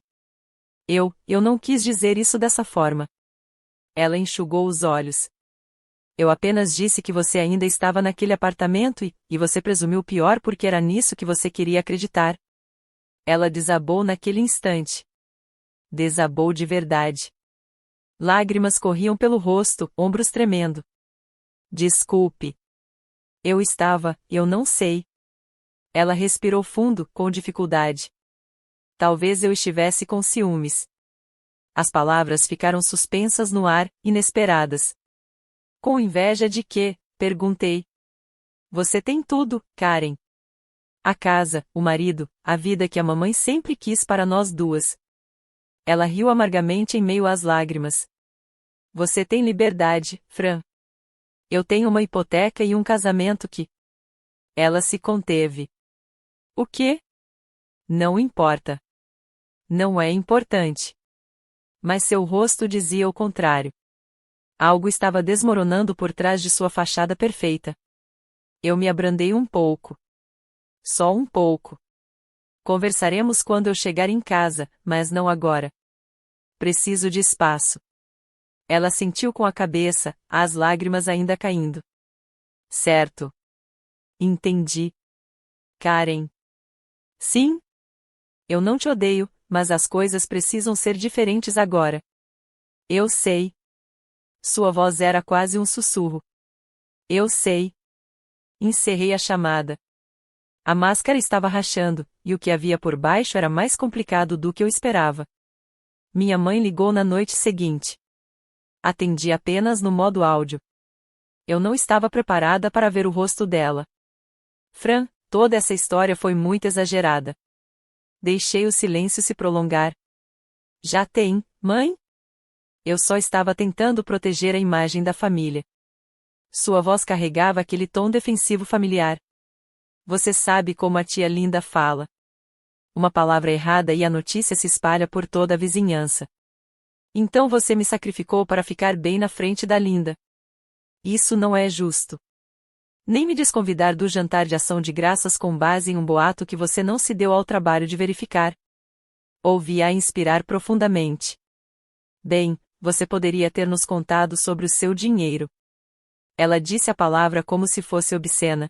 Eu não quis dizer isso dessa forma. Ela enxugou os olhos. Eu apenas disse que você ainda estava naquele apartamento e você presumiu o pior porque era nisso que você queria acreditar. Ela desabou naquele instante. Desabou de verdade. Lágrimas corriam pelo rosto, ombros tremendo. Desculpe. Eu não sei. Ela respirou fundo, com dificuldade. Talvez eu estivesse com ciúmes. As palavras ficaram suspensas no ar, inesperadas. Com inveja de quê? Perguntei. Você tem tudo, Karen. A casa, o marido, a vida que a mamãe sempre quis para nós duas. Ela riu amargamente em meio às lágrimas. Você tem liberdade, Fran. Eu tenho uma hipoteca e um casamento que... Ela se conteve. O quê? Não importa. Não é importante. Mas seu rosto dizia o contrário. Algo estava desmoronando por trás de sua fachada perfeita. Eu me abrandei um pouco. Só um pouco. Conversaremos quando eu chegar em casa, mas não agora. Preciso de espaço. Ela sentiu com a cabeça, as lágrimas ainda caindo. Certo. Entendi. Karen. Sim? Eu não te odeio, mas as coisas precisam ser diferentes agora. Eu sei. Sua voz era quase um sussurro. Eu sei. Encerrei a chamada. A máscara estava rachando, e o que havia por baixo era mais complicado do que eu esperava. Minha mãe ligou na noite seguinte. Atendi apenas no modo áudio. Eu não estava preparada para ver o rosto dela. Fran, toda essa história foi muito exagerada. Deixei o silêncio se prolongar. Já tem, mãe? Eu só estava tentando proteger a imagem da família. Sua voz carregava aquele tom defensivo familiar. Você sabe como a tia Linda fala. Uma palavra errada e a notícia se espalha por toda a vizinhança. Então você me sacrificou para ficar bem na frente da Linda. Isso não é justo. Nem me desconvidar do jantar de ação de graças com base em um boato que você não se deu ao trabalho de verificar. Ouvi-a inspirar profundamente. Bem, você poderia ter nos contado sobre o seu dinheiro. Ela disse a palavra como se fosse obscena.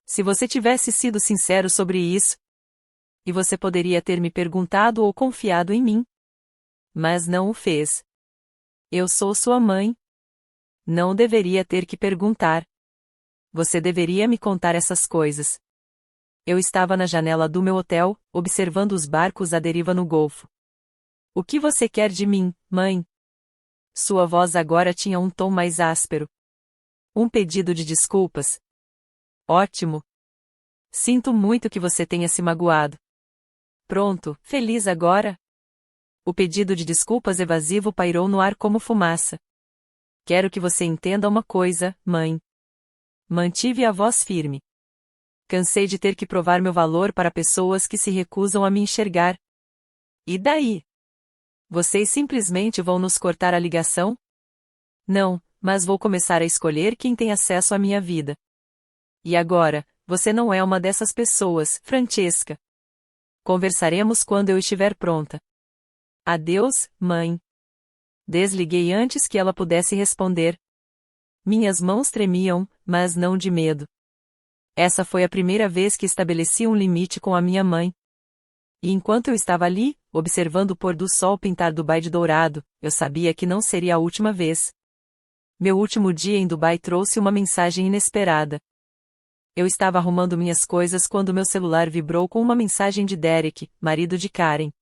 Se você tivesse sido sincero sobre isso. E você poderia ter me perguntado ou confiado em mim. Mas não o fez. Eu sou sua mãe. Não deveria ter que perguntar. Você deveria me contar essas coisas. Eu estava na janela do meu hotel, observando os barcos à deriva no Golfo. O que você quer de mim, mãe? Sua voz agora tinha um tom mais áspero. Um pedido de desculpas? Ótimo. Sinto muito que você tenha se magoado. Pronto, feliz agora? O pedido de desculpas evasivo pairou no ar como fumaça. Quero que você entenda uma coisa, mãe. Mantive a voz firme. Cansei de ter que provar meu valor para pessoas que se recusam a me enxergar. E daí? Vocês simplesmente vão nos cortar a ligação? Não, mas vou começar a escolher quem tem acesso à minha vida. E agora, você não é uma dessas pessoas, Francesca. Conversaremos quando eu estiver pronta. Adeus, mãe. Desliguei antes que ela pudesse responder. Minhas mãos tremiam, mas não de medo. Essa foi a primeira vez que estabeleci um limite com a minha mãe. E enquanto eu estava ali, observando o pôr do sol pintar Dubai de dourado, eu sabia que não seria a última vez. Meu último dia em Dubai trouxe uma mensagem inesperada. Eu estava arrumando minhas coisas quando meu celular vibrou com uma mensagem de Derek, marido de Karen.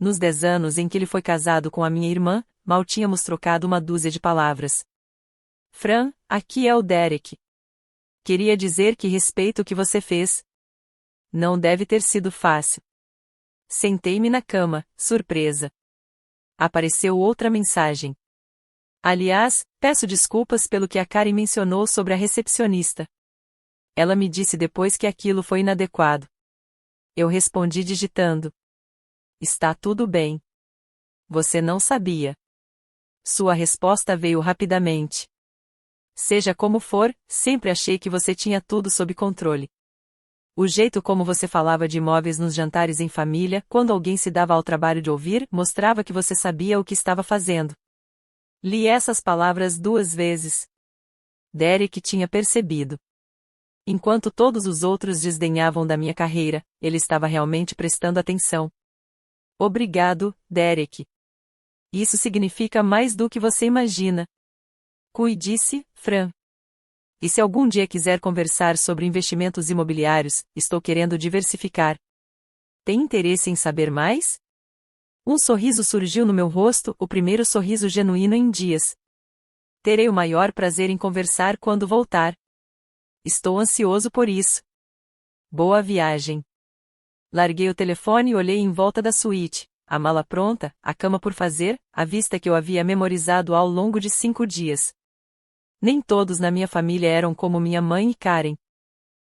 Nos 10 anos em que ele foi casado com a minha irmã, mal tínhamos trocado uma dúzia de palavras. Fran, aqui é o Derek. Queria dizer que respeito o que você fez. Não deve ter sido fácil. Sentei-me na cama, surpresa. Apareceu outra mensagem. Aliás, peço desculpas pelo que a Karen mencionou sobre a recepcionista. Ela me disse depois que aquilo foi inadequado. Eu respondi digitando: está tudo bem. Você não sabia. Sua resposta veio rapidamente. Seja como for, sempre achei que você tinha tudo sob controle. O jeito como você falava de imóveis nos jantares em família, quando alguém se dava ao trabalho de ouvir, mostrava que você sabia o que estava fazendo. Li essas palavras 2 vezes. Derek tinha percebido. Enquanto todos os outros desdenhavam da minha carreira, ele estava realmente prestando atenção. Obrigado, Derek. Isso significa mais do que você imagina. Disse Fran. E se algum dia quiser conversar sobre investimentos imobiliários, estou querendo diversificar. Tem interesse em saber mais? Um sorriso surgiu no meu rosto, o primeiro sorriso genuíno em dias. Terei o maior prazer em conversar quando voltar. Estou ansioso por isso. Boa viagem. Larguei o telefone e olhei em volta da suíte, a mala pronta, a cama por fazer, a vista que eu havia memorizado ao longo de 5 dias. Nem todos na minha família eram como minha mãe e Karen.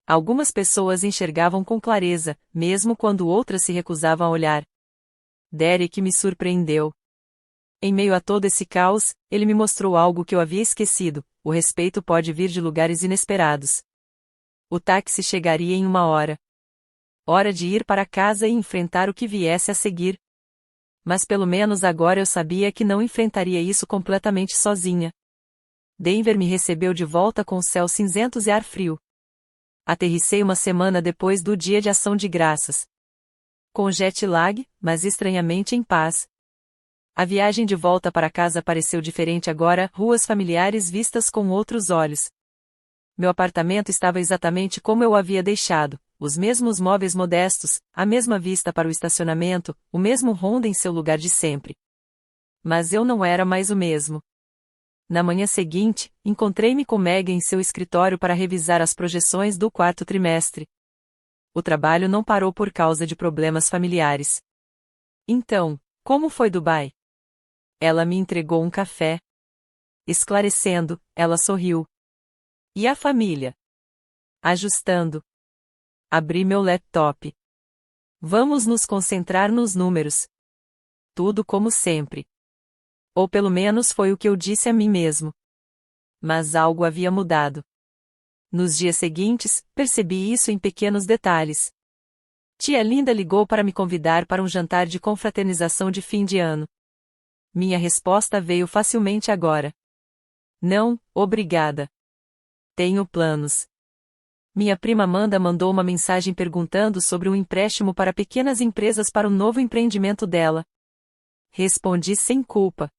Algumas pessoas enxergavam com clareza, mesmo quando outras se recusavam a olhar. Derek me surpreendeu. Em meio a todo esse caos, ele me mostrou algo que eu havia esquecido: o respeito pode vir de lugares inesperados. O táxi chegaria em 1 hora. Hora de ir para casa e enfrentar o que viesse a seguir. Mas pelo menos agora eu sabia que não enfrentaria isso completamente sozinha. Denver me recebeu de volta com céus cinzentos e ar frio. Aterrissei 1 semana depois do Dia de Ação de Graças. Com jet lag, mas estranhamente em paz. A viagem de volta para casa pareceu diferente agora, ruas familiares vistas com outros olhos. Meu apartamento estava exatamente como eu o havia deixado, os mesmos móveis modestos, a mesma vista para o estacionamento, o mesmo Honda em seu lugar de sempre. Mas eu não era mais o mesmo. Na manhã seguinte, encontrei-me com Meg em seu escritório para revisar as projeções do 4º trimestre. O trabalho não parou por causa de problemas familiares. Então, como foi Dubai? Ela me entregou um café. Esclarecendo, ela sorriu. E a família? Ajustando. Abri meu laptop. Vamos nos concentrar nos números. Tudo como sempre. Ou pelo menos foi o que eu disse a mim mesmo. Mas algo havia mudado. Nos dias seguintes, percebi isso em pequenos detalhes. Tia Linda ligou para me convidar para um jantar de confraternização de fim de ano. Minha resposta veio facilmente agora. Não, obrigada. Tenho planos. Minha prima Amanda mandou uma mensagem perguntando sobre um empréstimo para pequenas empresas para o novo empreendimento dela. Respondi sem culpa.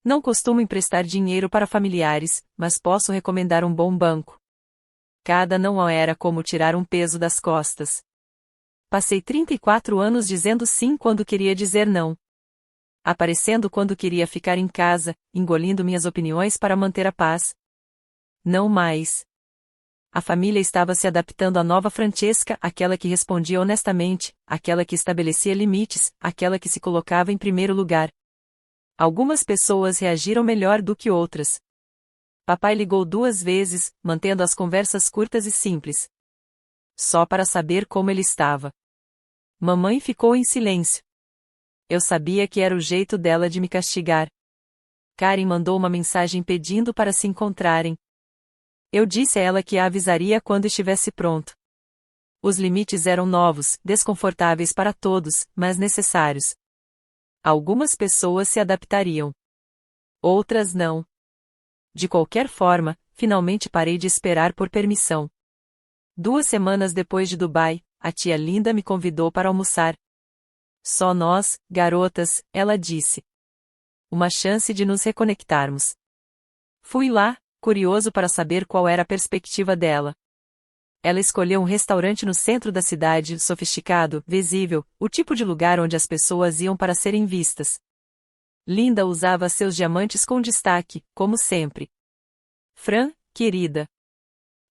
Não costumo emprestar dinheiro para familiares, mas posso recomendar um bom banco. Cada não era como tirar um peso das costas. Passei 34 anos dizendo sim quando queria dizer não. Aparecendo quando queria ficar em casa, engolindo minhas opiniões para manter a paz. Não mais. A família estava se adaptando à nova Francesca, aquela que respondia honestamente, aquela que estabelecia limites, aquela que se colocava em primeiro lugar. Algumas pessoas reagiram melhor do que outras. Papai ligou 2 vezes, mantendo as conversas curtas e simples. Só para saber como ele estava. Mamãe ficou em silêncio. Eu sabia que era o jeito dela de me castigar. Karen mandou uma mensagem pedindo para se encontrarem. Eu disse a ela que a avisaria quando estivesse pronto. Os limites eram novos, desconfortáveis para todos, mas necessários. Algumas pessoas se adaptariam. Outras não. De qualquer forma, finalmente parei de esperar por permissão. 2 semanas depois de Dubai, a tia Linda me convidou para almoçar. Só nós, garotas, ela disse. Uma chance de nos reconectarmos. Fui lá, curioso para saber qual era a perspectiva dela. Ela escolheu um restaurante no centro da cidade, sofisticado, visível, o tipo de lugar onde as pessoas iam para serem vistas. Linda usava seus diamantes com destaque, como sempre. Fran, querida.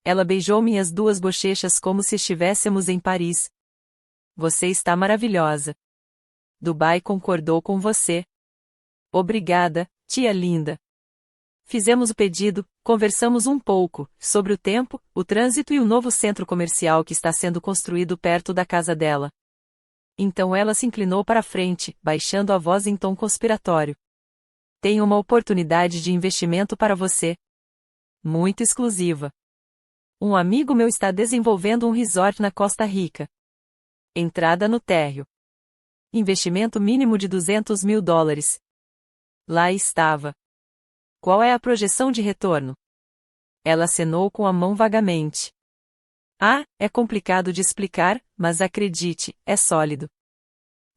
Ela beijou minhas duas bochechas como se estivéssemos em Paris. Você está maravilhosa. Dubai concordou com você. Obrigada, tia linda. Fizemos o pedido, conversamos um pouco, sobre o tempo, o trânsito e o novo centro comercial que está sendo construído perto da casa dela. Então ela se inclinou para a frente, baixando a voz em tom conspiratório. Tenho uma oportunidade de investimento para você. Muito exclusiva. Um amigo meu está desenvolvendo um resort na Costa Rica. Entrada no térreo. Investimento mínimo de $200.000. Lá estava. Qual é a projeção de retorno? Ela acenou com a mão vagamente. Ah, é complicado de explicar, mas acredite, é sólido.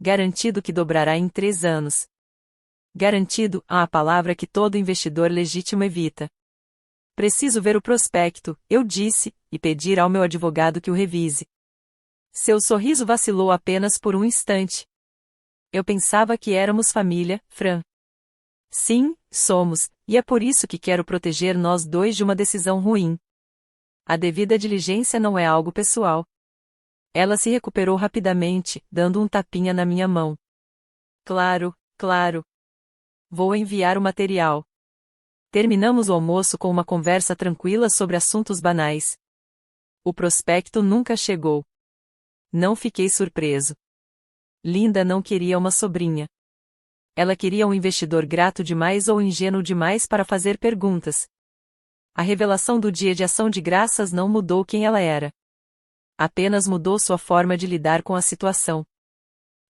Garantido que dobrará em 3 anos. Garantido, a palavra que todo investidor legítimo evita. Preciso ver o prospecto, eu disse, e pedir ao meu advogado que o revise. Seu sorriso vacilou apenas por um instante. Eu pensava que éramos família, Fran. Sim, somos, e é por isso que quero proteger nós dois de uma decisão ruim. A devida diligência não é algo pessoal. Ela se recuperou rapidamente, dando um tapinha na minha mão. Claro, claro. Vou enviar o material. Terminamos o almoço com uma conversa tranquila sobre assuntos banais. O prospecto nunca chegou. Não fiquei surpreso. Linda não queria uma sobrinha. Ela queria um investidor grato demais ou ingênuo demais para fazer perguntas. A revelação do dia de ação de graças não mudou quem ela era. Apenas mudou sua forma de lidar com a situação.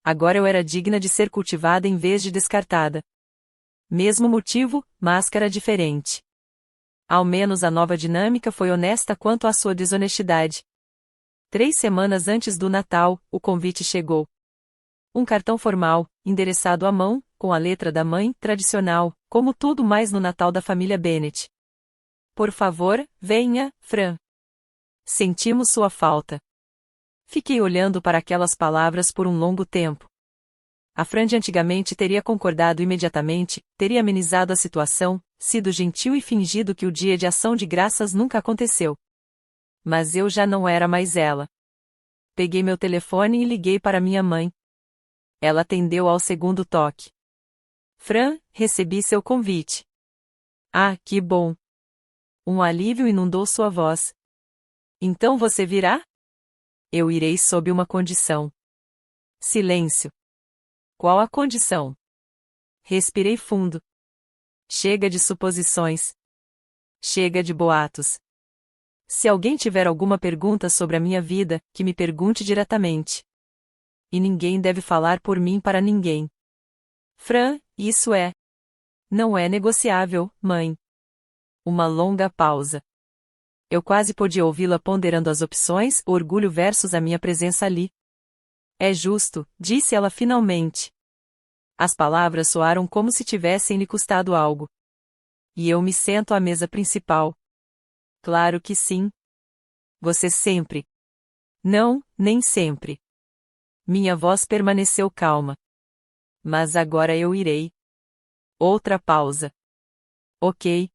Agora eu era digna de ser cultivada em vez de descartada. Mesmo motivo, máscara diferente. Ao menos a nova dinâmica foi honesta quanto à sua desonestidade. 3 semanas antes do Natal, o convite chegou. Um cartão formal, endereçado à mão, com a letra da mãe, tradicional, como tudo mais no Natal da família Bennett. Por favor, venha, Fran. Sentimos sua falta. Fiquei olhando para aquelas palavras por um longo tempo. A Fran de antigamente teria concordado imediatamente, teria amenizado a situação, sido gentil e fingido que o dia de ação de graças nunca aconteceu. Mas eu já não era mais ela. Peguei meu telefone e liguei para minha mãe. Ela atendeu ao segundo toque. Fran, recebi seu convite. Ah, que bom. Um alívio inundou sua voz. Então você virá? Eu irei sob uma condição. Silêncio. Qual a condição? Respirei fundo. Chega de suposições. Chega de boatos. Se alguém tiver alguma pergunta sobre a minha vida, que me pergunte diretamente. E ninguém deve falar por mim para ninguém. Fran, isso é. Não é negociável, mãe. Uma longa pausa. Eu quase podia ouvi-la ponderando as opções, o orgulho versus a minha presença ali. É justo, disse ela finalmente. As palavras soaram como se tivessem lhe custado algo. E eu me sento à mesa principal. Claro que sim. Você sempre. Não, nem sempre. Minha voz permaneceu calma. Mas agora eu irei. Outra pausa. Ok.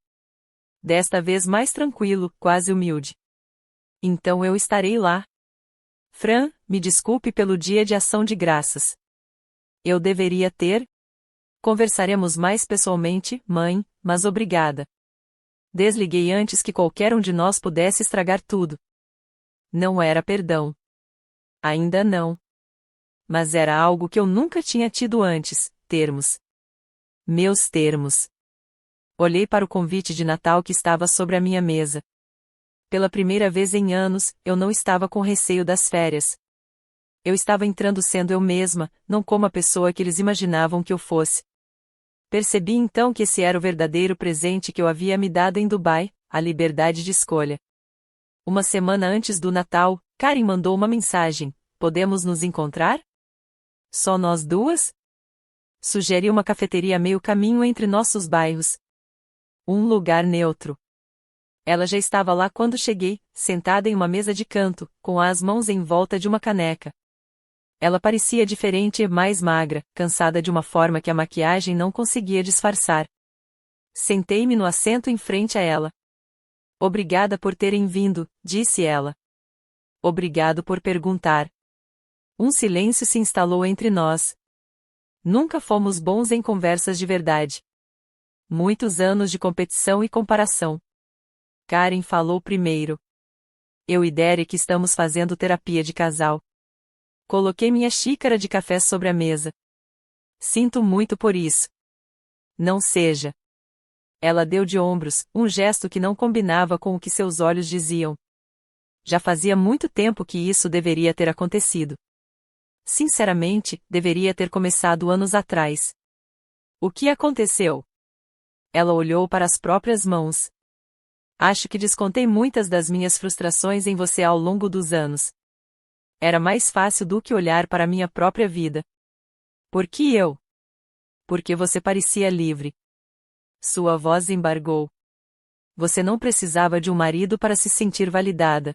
Desta vez mais tranquilo, quase humilde. Então eu estarei lá. Fran, me desculpe pelo dia de ação de graças. Eu deveria ter? Conversaremos mais pessoalmente, mãe, mas obrigada. Desliguei antes que qualquer um de nós pudesse estragar tudo. Não era perdão. Ainda não. Mas era algo que eu nunca tinha tido antes, termos. Meus termos. Olhei para o convite de Natal que estava sobre a minha mesa. Pela primeira vez em anos, eu não estava com receio das férias. Eu estava entrando sendo eu mesma, não como a pessoa que eles imaginavam que eu fosse. Percebi então que esse era o verdadeiro presente que eu havia me dado em Dubai, a liberdade de escolha. Uma semana antes do Natal, Karen mandou uma mensagem: podemos nos encontrar? Só nós duas? Sugeri uma cafeteria a meio caminho entre nossos bairros. Um lugar neutro. Ela já estava lá quando cheguei, sentada em uma mesa de canto, com as mãos em volta de uma caneca. Ela parecia diferente e mais magra, cansada de uma forma que a maquiagem não conseguia disfarçar. Sentei-me no assento em frente a ela. Obrigada por terem vindo, disse ela. Obrigado por perguntar. Um silêncio se instalou entre nós. Nunca fomos bons em conversas de verdade. Muitos anos de competição e comparação. Karen falou primeiro. Eu e Derek estamos fazendo terapia de casal. Coloquei minha xícara de café sobre a mesa. Sinto muito por isso. Não seja. Ela deu de ombros, um gesto que não combinava com o que seus olhos diziam. Já fazia muito tempo que isso deveria ter acontecido. Sinceramente, deveria ter começado anos atrás. O que aconteceu? Ela olhou para as próprias mãos. Acho que descontei muitas das minhas frustrações em você ao longo dos anos. Era mais fácil do que olhar para minha própria vida. Por que eu? Porque você parecia livre. Sua voz embargou. Você não precisava de um marido para se sentir validada.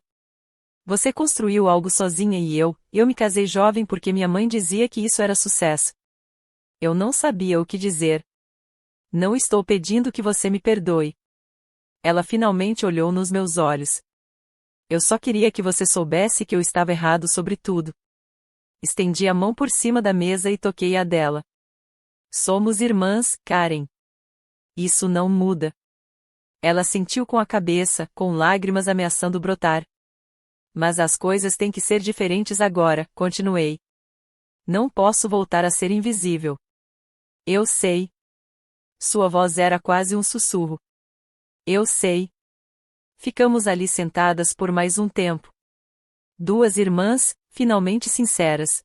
Você construiu algo sozinha e eu me casei jovem porque minha mãe dizia que isso era sucesso. Eu não sabia o que dizer. Não estou pedindo que você me perdoe. Ela finalmente olhou nos meus olhos. Eu só queria que você soubesse que eu estava errado sobre tudo. Estendi a mão por cima da mesa e toquei a dela. Somos irmãs, Karen. Isso não muda. Ela sentiu com a cabeça, com lágrimas ameaçando brotar. Mas as coisas têm que ser diferentes agora, continuei. Não posso voltar a ser invisível. Eu sei. Sua voz era quase um sussurro. Eu sei. Ficamos ali sentadas por mais um tempo. Duas irmãs, finalmente sinceras.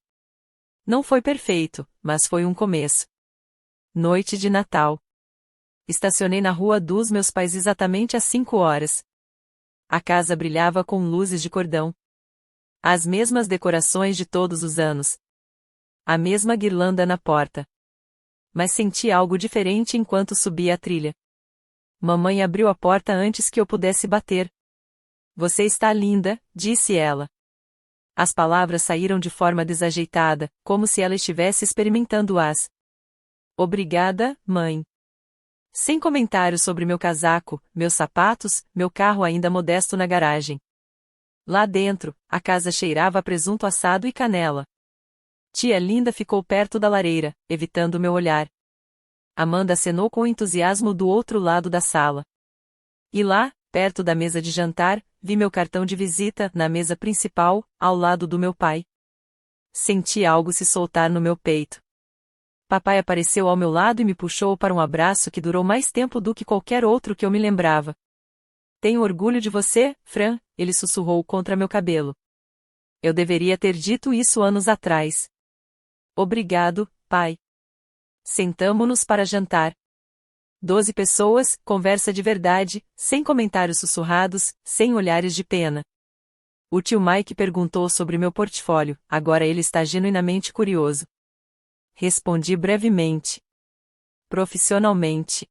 Não foi perfeito, mas foi um começo. Noite de Natal. Estacionei na rua dos meus pais exatamente às 5 horas. A casa brilhava com luzes de cordão. As mesmas decorações de todos os anos. A mesma guirlanda na porta. Mas senti algo diferente enquanto subia a trilha. Mamãe abriu a porta antes que eu pudesse bater. Você está linda, disse ela. As palavras saíram de forma desajeitada, como se ela estivesse experimentando-as. Obrigada, mãe. Sem comentários sobre meu casaco, meus sapatos, meu carro ainda modesto na garagem. Lá dentro, a casa cheirava a presunto assado e canela. Tia Linda ficou perto da lareira, evitando meu olhar. Amanda acenou com entusiasmo do outro lado da sala. E lá, perto da mesa de jantar, vi meu cartão de visita na mesa principal, ao lado do meu pai. Senti algo se soltar no meu peito. Papai apareceu ao meu lado e me puxou para um abraço que durou mais tempo do que qualquer outro que eu me lembrava. Tenho orgulho de você, Fran, ele sussurrou contra meu cabelo. Eu deveria ter dito isso anos atrás. Obrigado, pai. Sentamo-nos para jantar. 12 pessoas, conversa de verdade, sem comentários sussurrados, sem olhares de pena. O tio Mike perguntou sobre meu portfólio, agora ele está genuinamente curioso. Respondi brevemente. Profissionalmente.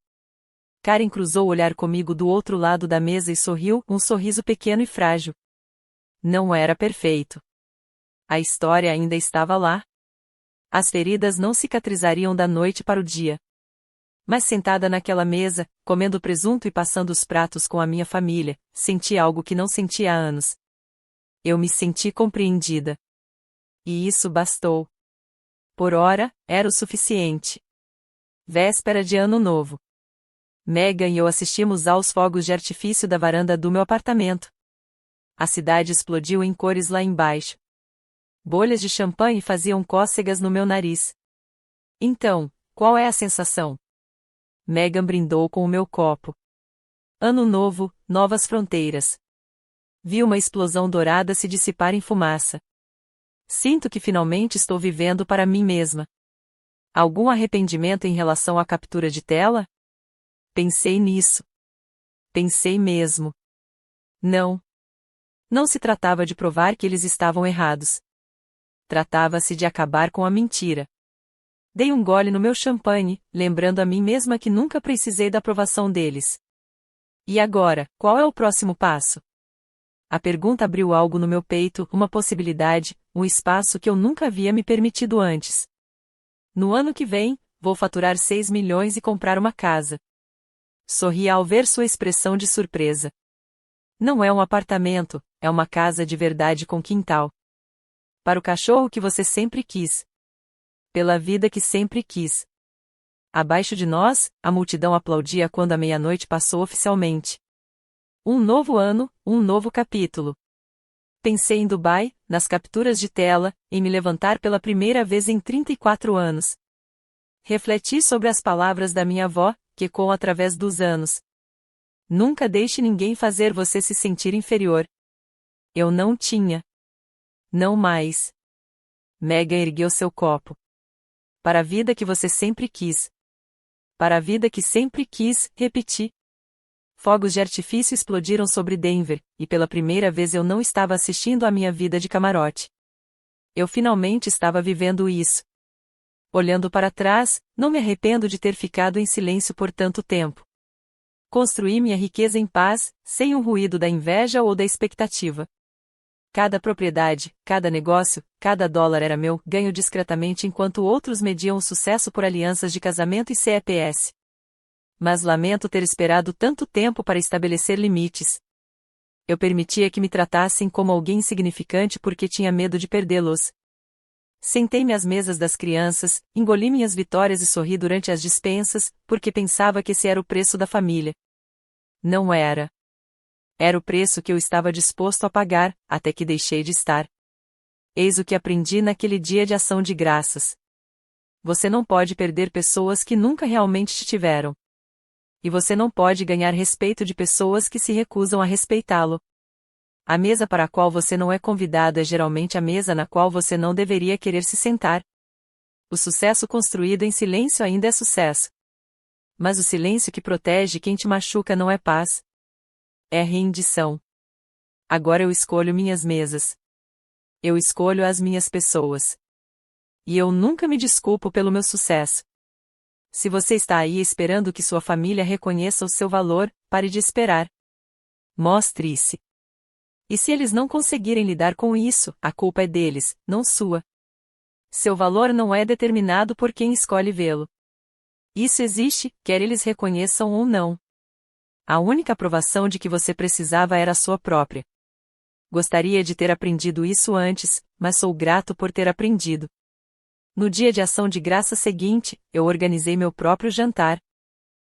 Karen cruzou o olhar comigo do outro lado da mesa e sorriu, um sorriso pequeno e frágil. Não era perfeito. A história ainda estava lá. As feridas não cicatrizariam da noite para o dia. Mas sentada naquela mesa, comendo presunto e passando os pratos com a minha família, senti algo que não sentia há anos. Eu me senti compreendida. E isso bastou. Por hora, era o suficiente. Véspera de Ano Novo. Megan e eu assistimos aos fogos de artifício da varanda do meu apartamento. A cidade explodiu em cores lá embaixo. Bolhas de champanhe faziam cócegas no meu nariz. Então, qual é a sensação? Megan brindou com o meu copo. Ano novo, novas fronteiras. Vi uma explosão dourada se dissipar em fumaça. Sinto que finalmente estou vivendo para mim mesma. Algum arrependimento em relação à captura de tela? Pensei nisso. Pensei mesmo. Não. Não se tratava de provar que eles estavam errados. Tratava-se de acabar com a mentira. Dei um gole no meu champanhe, lembrando a mim mesma que nunca precisei da aprovação deles. E agora, qual é o próximo passo? A pergunta abriu algo no meu peito, uma possibilidade, um espaço que eu nunca havia me permitido antes. No ano que vem, vou faturar 6 milhões e comprar uma casa. Sorri ao ver sua expressão de surpresa. Não é um apartamento, é uma casa de verdade com quintal. Para o cachorro que você sempre quis. Pela vida que sempre quis. Abaixo de nós, a multidão aplaudia quando a meia-noite passou oficialmente. Um novo ano, um novo capítulo. Pensei em Dubai, nas capturas de tela, em me levantar pela primeira vez em 34 anos. Refleti sobre as palavras da minha avó, que ecoam através dos anos. Nunca deixe ninguém fazer você se sentir inferior. Eu não tinha. Não mais. Megan ergueu seu copo. Para a vida que você sempre quis. Para a vida que sempre quis, repeti. Fogos de artifício explodiram sobre Denver, e pela primeira vez eu não estava assistindo à minha vida de camarote. Eu finalmente estava vivendo isso. Olhando para trás, não me arrependo de ter ficado em silêncio por tanto tempo. Construí minha riqueza em paz, sem o ruído da inveja ou da expectativa. Cada propriedade, cada negócio, cada dólar era meu, ganho discretamente enquanto outros mediam o sucesso por alianças de casamento e CEPS. Mas lamento ter esperado tanto tempo para estabelecer limites. Eu permitia que me tratassem como alguém insignificante porque tinha medo de perdê-los. Sentei-me às mesas das crianças, engoli minhas vitórias e sorri durante as dispensas, porque pensava que esse era o preço da família. Não era. Era o preço que eu estava disposto a pagar, até que deixei de estar. Eis o que aprendi naquele dia de ação de graças. Você não pode perder pessoas que nunca realmente te tiveram. E você não pode ganhar respeito de pessoas que se recusam a respeitá-lo. A mesa para a qual você não é convidado é geralmente a mesa na qual você não deveria querer se sentar. O sucesso construído em silêncio ainda é sucesso. Mas o silêncio que protege quem te machuca não é paz. É rendição. Agora eu escolho minhas mesas. Eu escolho as minhas pessoas. E eu nunca me desculpo pelo meu sucesso. Se você está aí esperando que sua família reconheça o seu valor, pare de esperar. Mostre-se. E se eles não conseguirem lidar com isso, a culpa é deles, não sua. Seu valor não é determinado por quem escolhe vê-lo. Isso existe, quer eles reconheçam ou não. A única aprovação de que você precisava era a sua própria. Gostaria de ter aprendido isso antes, mas sou grato por ter aprendido. No dia de ação de graça seguinte, eu organizei meu próprio jantar.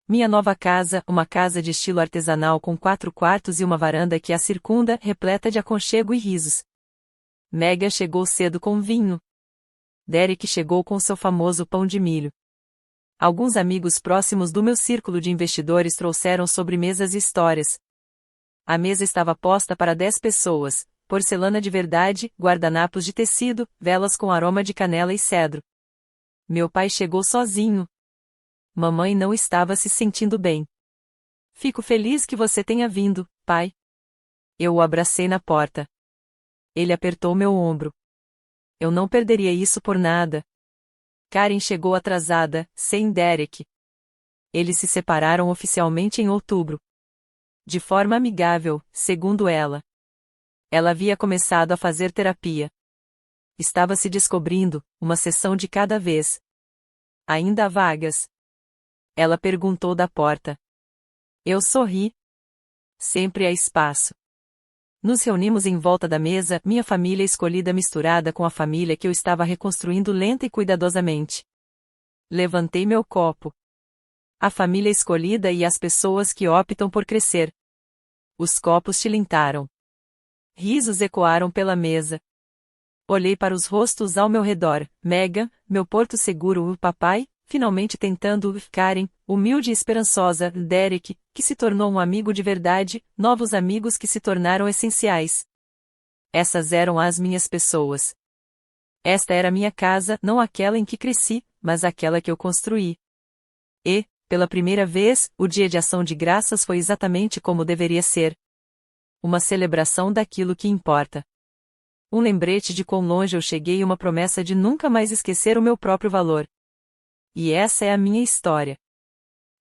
Minha nova casa, uma casa de estilo artesanal com 4 quartos e uma varanda que a circunda, repleta de aconchego e risos. Megan chegou cedo com vinho. Derek chegou com seu famoso pão de milho. Alguns amigos próximos do meu círculo de investidores trouxeram sobremesas e histórias. A mesa estava posta para 10 pessoas. Porcelana de verdade, guardanapos de tecido, velas com aroma de canela e cedro. Meu pai chegou sozinho. Mamãe não estava se sentindo bem. Fico feliz que você tenha vindo, pai. Eu o abracei na porta. Ele apertou meu ombro. Eu não perderia isso por nada. Karen chegou atrasada, sem Derek. Eles se separaram oficialmente em outubro. De forma amigável, segundo ela. Ela havia começado a fazer terapia. Estava se descobrindo, uma sessão de cada vez. Ainda há vagas? Ela perguntou da porta. Eu sorri. Sempre há espaço. Nos reunimos em volta da mesa, minha família escolhida misturada com a família que eu estava reconstruindo lenta e cuidadosamente. Levantei meu copo. A família escolhida e as pessoas que optam por crescer. Os copos tilintaram. Risos ecoaram pela mesa. Olhei para os rostos ao meu redor. Megan, meu porto seguro, o papai, finalmente tentando, Karen, humilde e esperançosa, Derek, que se tornou um amigo de verdade, novos amigos que se tornaram essenciais. Essas eram as minhas pessoas. Esta era minha casa, não aquela em que cresci, mas aquela que eu construí. E, pela primeira vez, o dia de ação de graças foi exatamente como deveria ser. Uma celebração daquilo que importa. Um lembrete de quão longe eu cheguei e uma promessa de nunca mais esquecer o meu próprio valor. E essa é a minha história.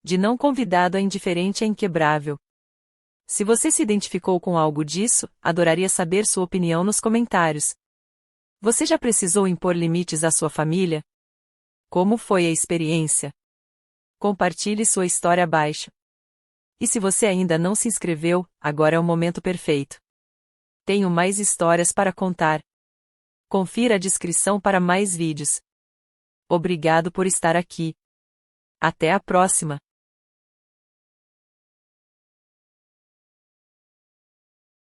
De não convidado a indiferente a inquebrável. Se você se identificou com algo disso, adoraria saber sua opinião nos comentários. Você já precisou impor limites à sua família? Como foi a experiência? Compartilhe sua história abaixo. E se você ainda não se inscreveu, agora é o momento perfeito. Tenho mais histórias para contar. Confira a descrição para mais vídeos. Obrigado por estar aqui. Até a próxima!